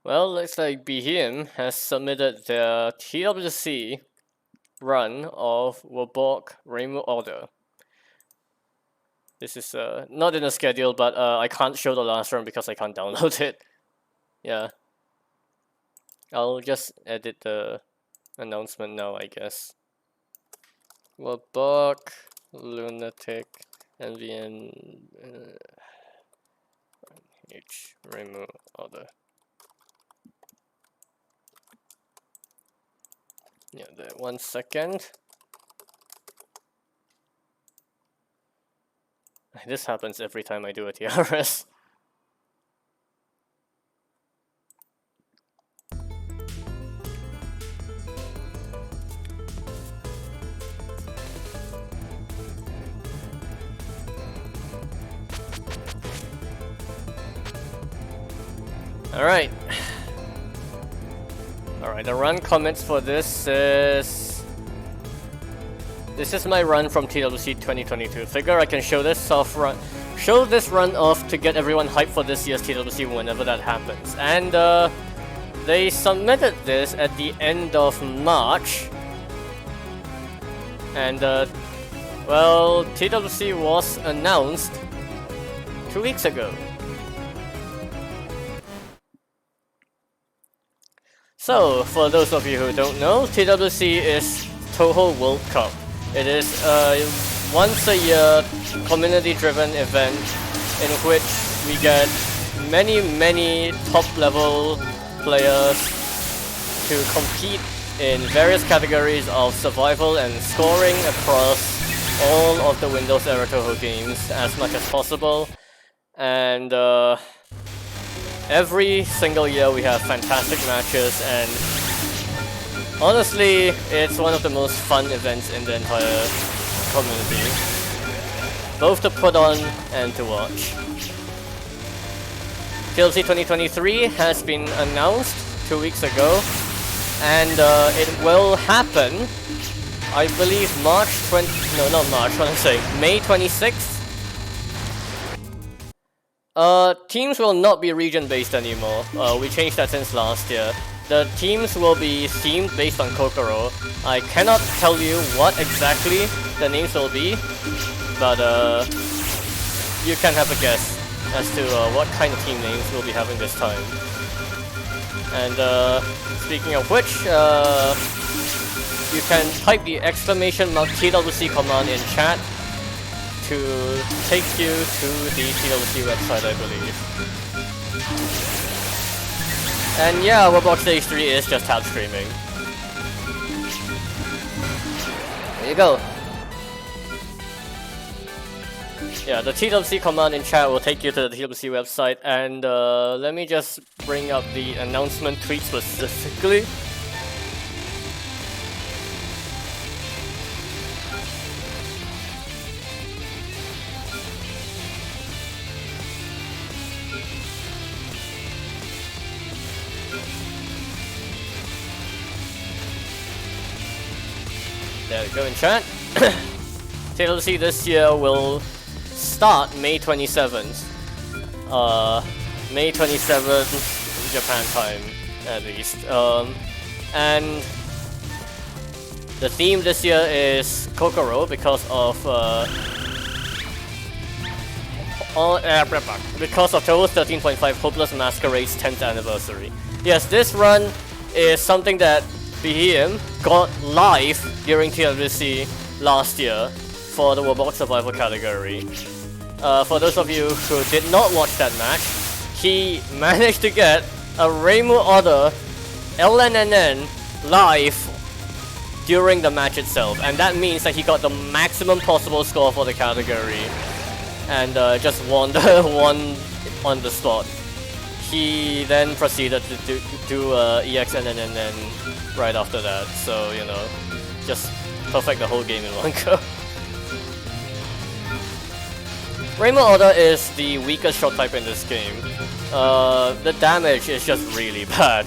Well, looks like Behem has submitted their TWC run of Wabok Rainbow Order. This is not in the schedule, but I can't show the last run because I can't download it. Yeah. I'll just edit the announcement now, I guess. Wabok, Lunatic, NVN, H, Rainbow Order. Yeah, there, 1 second. This happens every time I do a TRS. Alright. Alright, the run comments for this is... This is my run from TWC 2022. Figure I can show this run off to get everyone hyped for this year's TWC whenever that happens. And they submitted this at the end of March. And well, TWC was announced 2 weeks ago. So, for those of you who don't know, TWC is Touhou World Cup. It is a once-a-year community-driven event in which we get many top-level players to compete in various categories of survival and scoring across all of the Windows era Touhou games as much as possible. And every single year we have fantastic matches, and honestly, it's one of the most fun events in the entire community, both to put on and to watch. TLC 2023 has been announced 2 weeks ago, and it will happen, I believe, May 26th. Teams will not be region-based anymore. We changed that since last year. The teams will be themed based on Kokoro. I cannot tell you what exactly the names will be, but you can have a guess as to what kind of team names we'll be having this time. And speaking of which, you can type the !TWC command in chat to take you to the TWC website, I believe. And yeah, Roblox Stage 3 is just tab streaming. There you go. Yeah, the TWC command in chat will take you to the TWC website, and let me just bring up the announcement tweet specifically. There we go in chat. TLC this year will start May 27th. May 27th Japan time, at least. And the theme this year is Kokoro because of Touhou's 13.5 Hopeless Masquerade's 10th anniversary. Yes, this run is something that Behem got live during TWC last year for the Wabok Survival category. For those of you who did not watch that match, he managed to get a Rainbow Order LNNN live during the match itself, and that means that he got the maximum possible score for the category and just won on the spot. He then proceeded to do EXNNN right after that, so you know, just perfect the whole game in one go. Rainbow Order is the weakest shot type in this game. The damage is just really bad.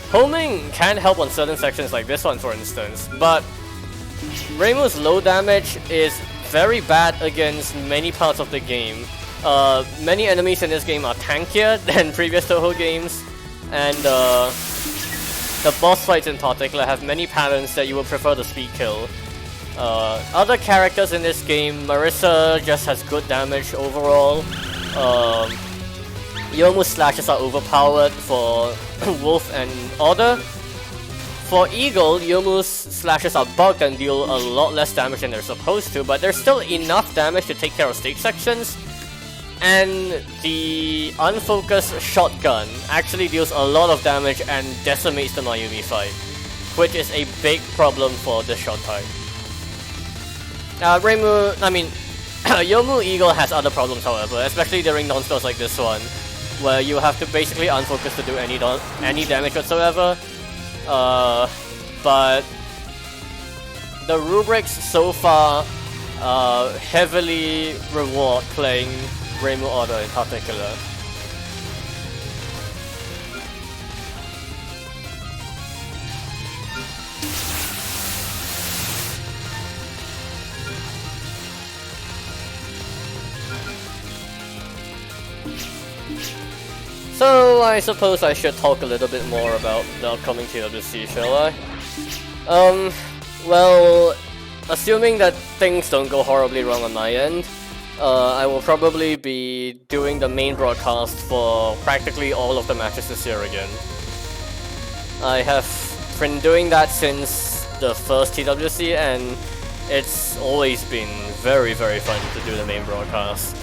Homing can help on certain sections like this one for instance, but Rainbow's low damage is very bad against many parts of the game. Many enemies in this game are tankier than previous Touhou games, and the boss fights in particular have many patterns that you would prefer to speed kill. Other characters in this game, Marissa just has good damage overall. Yomu's slashes are overpowered for Wolf and Order. For Eagle, Yomu's slashes are bugged and deal a lot less damage than they're supposed to, but there's still enough damage to take care of stage sections. And the unfocused shotgun actually deals a lot of damage and decimates the Mayumi fight, which is a big problem for this shot type. Yomu Eagle has other problems, however, especially during non-spells like this one, where you have to basically unfocus to do any damage whatsoever. But the rubrics so far heavily reward playing Reimu Order in particular. So I suppose I should talk a little bit more about the upcoming TWC, shall I? Well, assuming that things don't go horribly wrong on my end, I will probably be doing the main broadcast for practically all of the matches this year again. I have been doing that since the first TWC, and it's always been very, very fun to do the main broadcast.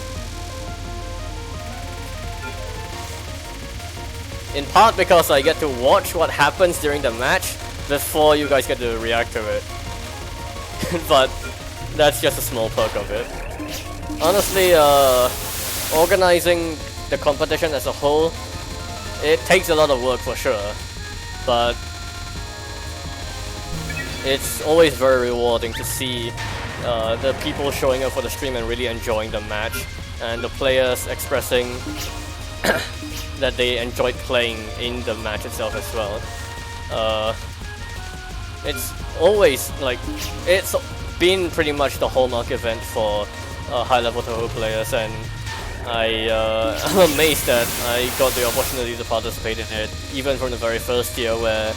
In part because I get to watch what happens during the match before you guys get to react to it. But that's just a small perk of it. Honestly, organizing the competition as a whole, it takes a lot of work for sure, but it's always very rewarding to see the people showing up for the stream and really enjoying the match, and the players expressing that they enjoyed playing in the match itself as well. It's always like, it's been pretty much the hallmark event for high-level Touhou players, and I'm amazed that I got the opportunity to participate in it, even from the very first year, where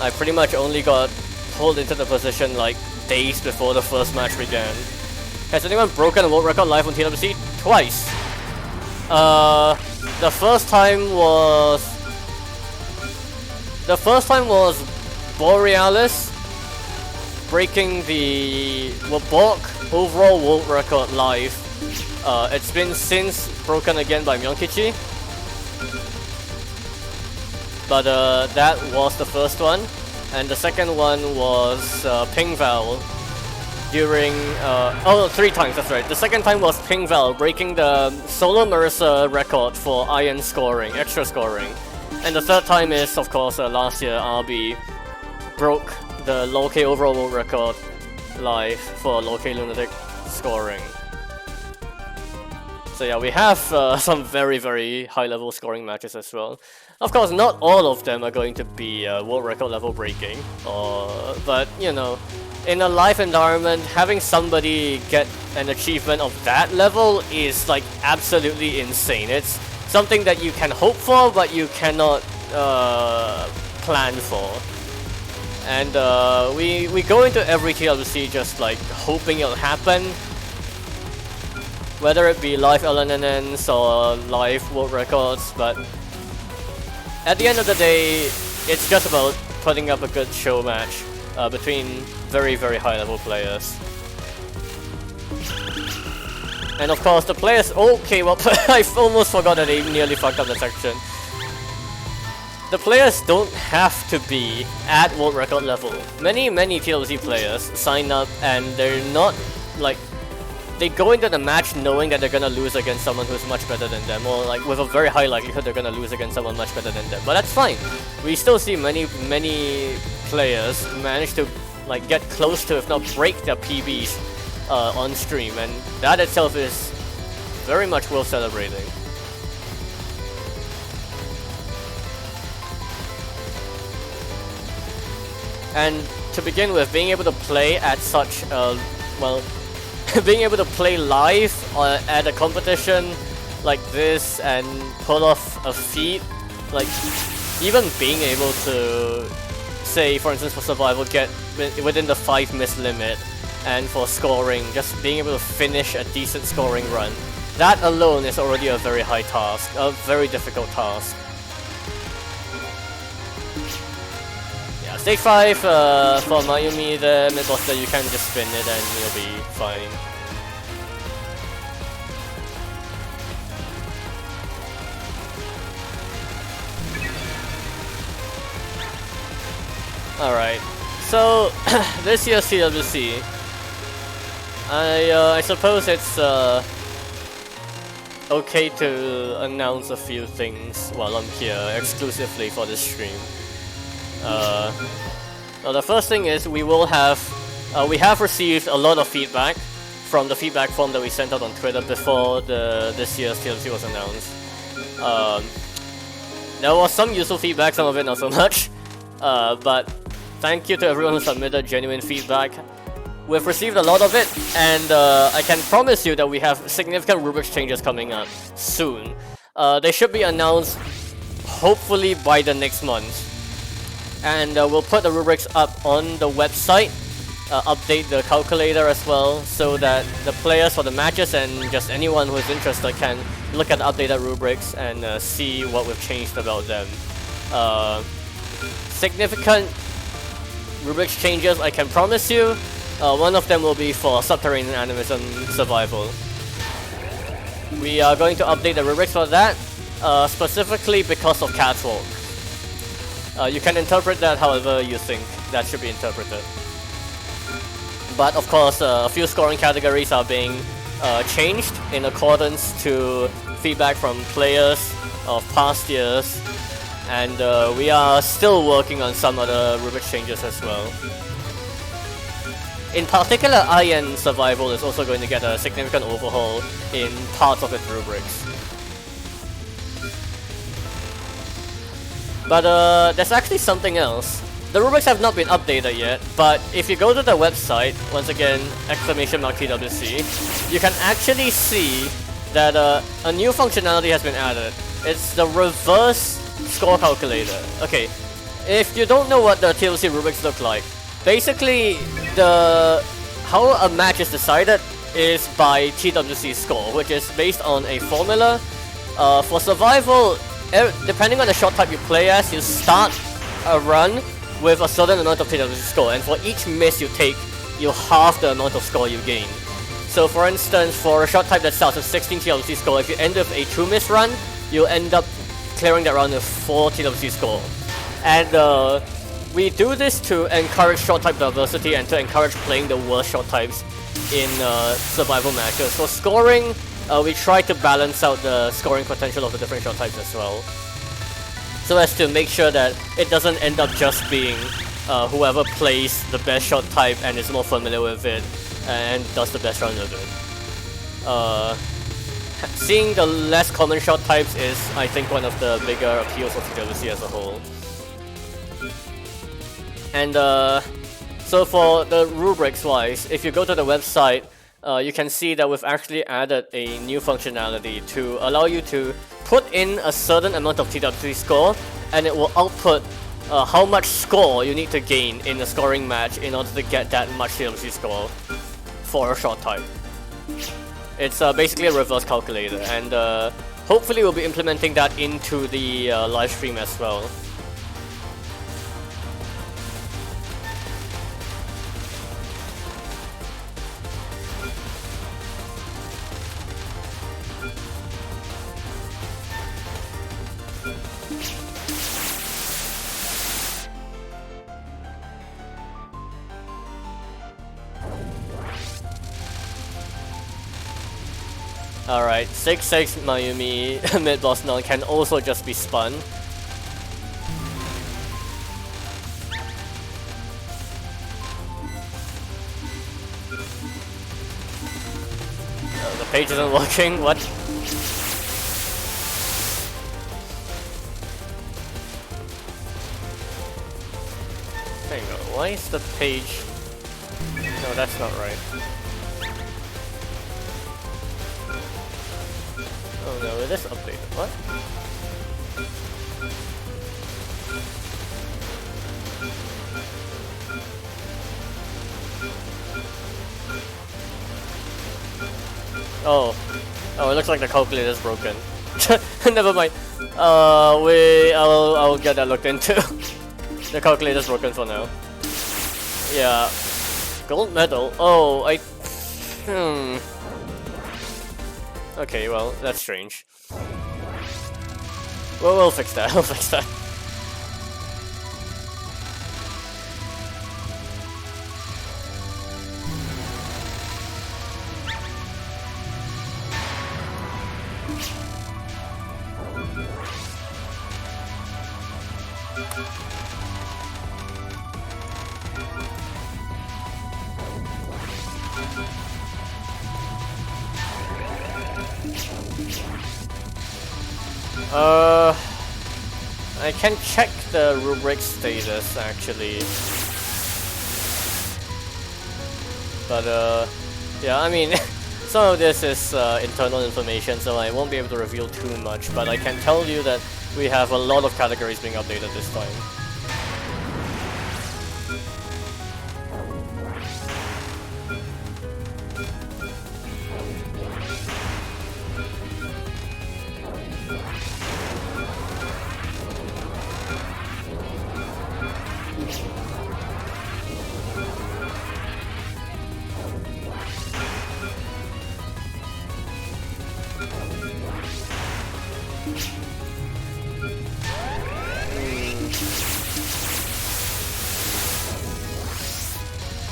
I pretty much only got pulled into the position like days before the first match began. Has anyone broken a world record live on TWC? Twice. The first time was Borealis breaking the Bork overall world record live. It's been since broken again by Myongkichi, but that was the first one, and the second one was Ping Val during 3 times, that's right. The second time was Ping Val breaking the solo Marissa record for iron scoring, extra scoring. And the third time is, of course, last year RB broke the low K overall world record live for low K Lunatic scoring. So yeah, we have some very, very high level scoring matches as well. Of course, not all of them are going to be world record level breaking, but you know, in a live environment, having somebody get an achievement of that level is like absolutely insane. It's something that you can hope for, but you cannot plan for. And we go into every TWC just like hoping it'll happen, whether it be live LNNs or live world records, but at the end of the day, it's just about putting up a good show match between very, very high level players. And of course the players, okay, well, I almost forgot that they nearly fucked up the section. The players don't have to be at world record level. Many TLC players sign up and they're not, like, they go into the match knowing that they're gonna lose against someone who's much better than them, or like with a very high likelihood they're gonna lose against someone much better than them. But that's fine. We still see many players manage to like get close to, if not break, their PBs on stream, and that itself is very much worth celebrating. And to begin with, being able to play at such being able to play live at a competition like this and pull off a feat, like, even being able to, say for instance for survival, get within the 5 miss limit, and for scoring, just being able to finish a decent scoring run, that alone is already a very high task, a very difficult task. Yeah, stage 5 for Mayumi, the mid-boss there, you can just spin it and you'll be fine. Alright, so this year's TWC, I suppose it's okay to announce a few things while I'm here exclusively for this stream. Well, the first thing is we have received a lot of feedback from the feedback form that we sent out on Twitter before this year's TLC was announced. There was some useful feedback, some of it not so much, but thank you to everyone who submitted genuine feedback. We've received a lot of it, and I can promise you that we have significant rubrics changes coming up soon. They should be announced hopefully by the next month. And we'll put the rubrics up on the website, update the calculator as well, so that the players for the matches and just anyone who is interested can look at the updated rubrics and see what we've changed about them. Significant rubrics changes, I can promise you. One of them will be for Subterranean Animism Survival. We are going to update the rubrics for that, specifically because of Catwalk. You can interpret that however you think that should be interpreted. But of course, a few scoring categories are being changed in accordance to feedback from players of past years, and we are still working on some other rubric changes as well. In particular, IN Survival is also going to get a significant overhaul in parts of its rubrics. But there's actually something else. The rubrics have not been updated yet, but if you go to the website, once again, !TWC, you can actually see that a new functionality has been added. It's the reverse score calculator. Okay, if you don't know what the TLC rubrics look like, basically how a match is decided is by TWC score, which is based on a formula. For survival, depending on the shot type you play as, you start a run with a certain amount of TWC score, and for each miss you take, you halve the amount of score you gain. So for instance, for a shot type that starts with 16 TWC score, if you end with a 2-miss run, you'll end up clearing that round with 4 TWC score. And we do this to encourage shot type diversity and to encourage playing the worst shot types in survival matches. For scoring, we try to balance out the scoring potential of the different shot types as well, so as to make sure that it doesn't end up just being whoever plays the best shot type and is more familiar with it and does the best round of it. Seeing the less common shot types is, I think, one of the bigger appeals of TWC as a whole. And so for the rubrics wise, if you go to the website, you can see that we've actually added a new functionality to allow you to put in a certain amount of TWC score, and it will output how much score you need to gain in a scoring match in order to get that much TWC score for a shot type. It's basically a reverse calculator, and hopefully we'll be implementing that into the live stream as well. Alright, 6-6 Mayumi mid-boss non can also just be spun. The page isn't working, what? There you go, why is the page... No, that's not right. Oh no, it is updated. What? Oh, oh, it looks like the calculator's broken. Never mind. I'll get that looked into. The calculator's broken for now. Yeah, gold medal. Oh, Okay, well, that's strange. Well, we'll fix that. We'll fix that. I can check the rubric status actually. But yeah, I mean, some of this is internal information, so I won't be able to reveal too much, but I can tell you that we have a lot of categories being updated this time.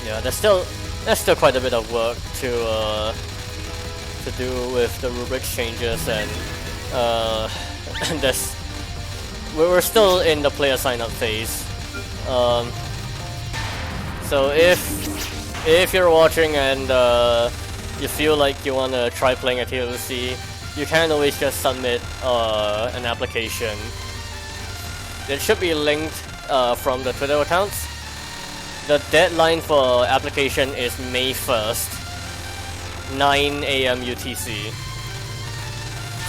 Yeah, there's still quite a bit of work to do with the rubrics changes, and we're still in the player sign up phase. So if you're watching and you feel like you wanna try playing a TLC, you can always just submit an application. It should be linked from the Twitter accounts. The deadline for application is May 1st, 9 AM UTC.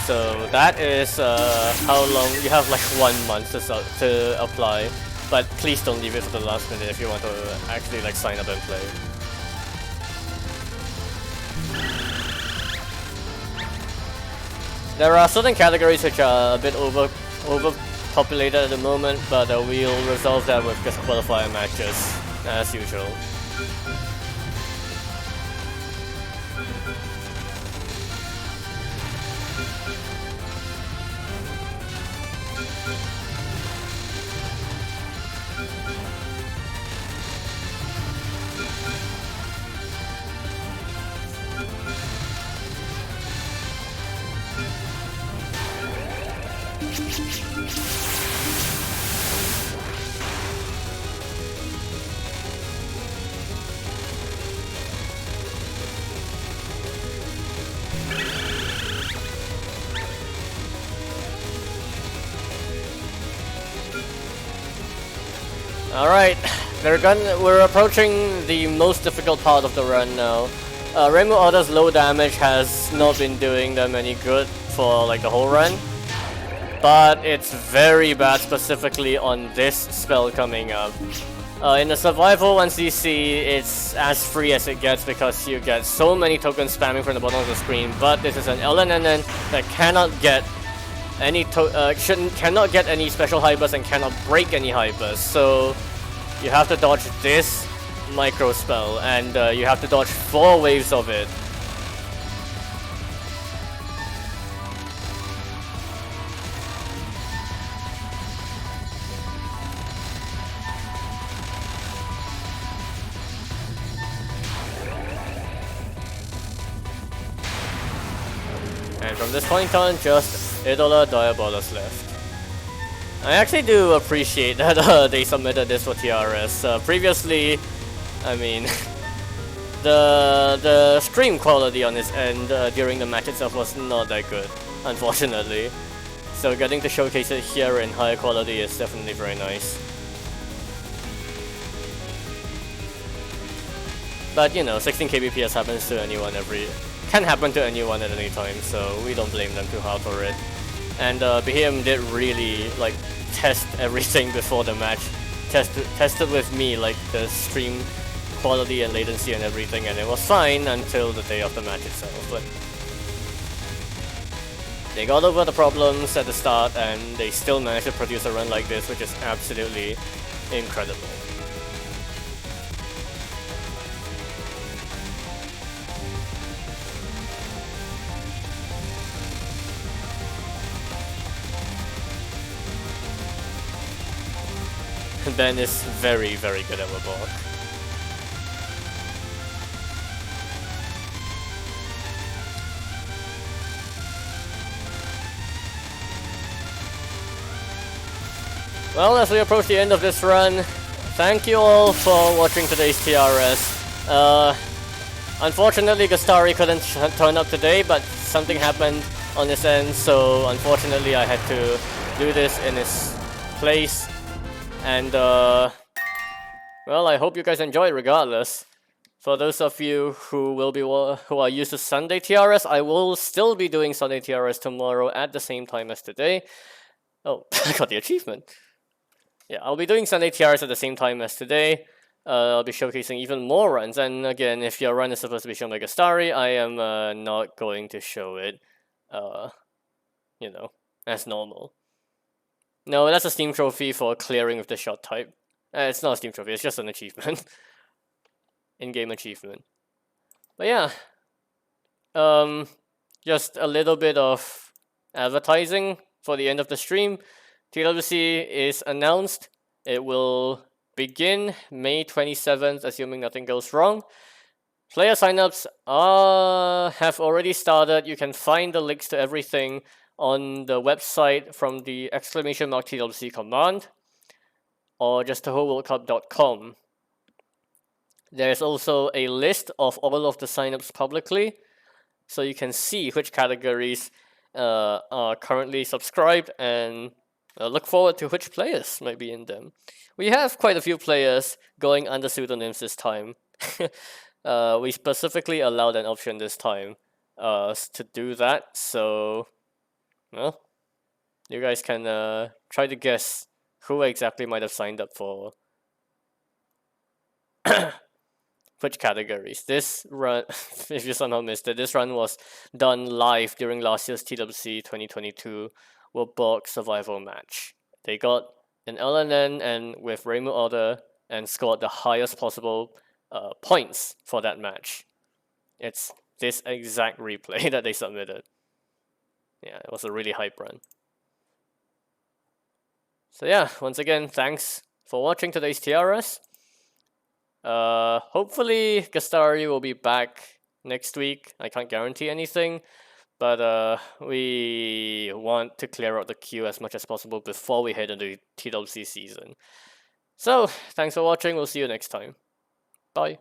So that is how long you have, like 1 month to apply. But please don't leave it for the last minute if you want to actually like sign up and play. There are certain categories which are a bit overpopulated at the moment, but we'll resolve that with just qualifier matches, as usual. Alright, we're approaching the most difficult part of the run now. Rainbow Order's low damage has not been doing them any good for like the whole run, but it's very bad specifically on this spell coming up. In the Survival 1cc, it's as free as it gets because you get so many tokens spamming from the bottom of the screen, but this is an LNNN that cannot get any cannot get any special hypers and cannot break any hypers, so you have to dodge this micro spell, and you have to dodge 4 waves of it. And from this point on, just Idola Diabolus left. I actually do appreciate that they submitted this for TRS. Previously, I mean, the stream quality on this end during the match itself was not that good, unfortunately. So getting to showcase it here in higher quality is definitely very nice. But you know, 16 kbps happens to anyone can happen to anyone at any time, so we don't blame them too hard for it. And Behem did really like test everything before the match. Tested with me like the stream quality and latency and everything, and it was fine until the day of the match itself. But They got over the problems at the start, and they still managed to produce a run like this, which is absolutely incredible. Ben is very, very good at Warborg. Well, as we approach the end of this run, thank you all for watching today's TRS. Unfortunately, Gastari couldn't turn up today, but something happened on his end, so unfortunately I had to do this in his place. And well, I hope you guys enjoy regardless. For those of you who are used to Sunday TRS, I will still be doing Sunday TRS tomorrow at the same time as today. Oh, I got the achievement. Yeah, I'll be doing Sunday TRS at the same time as today. I'll be showcasing even more runs, and again, if your run is supposed to be shown by Gastari, I am not going to show it, you know, as normal. No, that's a Steam trophy for clearing with the shot type. It's not a Steam trophy, it's just an achievement. In-game achievement. But yeah, just a little bit of advertising for the end of the stream. TWC is announced. It will begin May 27th, assuming nothing goes wrong. Player signups have already started. You can find the links to everything on the website from the !TWC command, or just touhouworldcup.com. There's also a list of all of the signups publicly, so you can see which categories are currently subscribed and look forward to which players might be in them. We have quite a few players going under pseudonyms this time. We specifically allowed an option this time to do that, so well, you guys can try to guess who exactly might have signed up for which categories. This run, if you somehow missed it, this run was done live during last year's TWC 2022 Warborg survival match. They got an LNN and with Reimu order and scored the highest possible points for that match. It's this exact replay that they submitted. Yeah, it was a really hype run. So yeah, once again, thanks for watching today's TRS. Hopefully Gastari will be back next week. I can't guarantee anything, but we want to clear out the queue as much as possible before we head into TWC season. So, thanks for watching. We'll see you next time. Bye.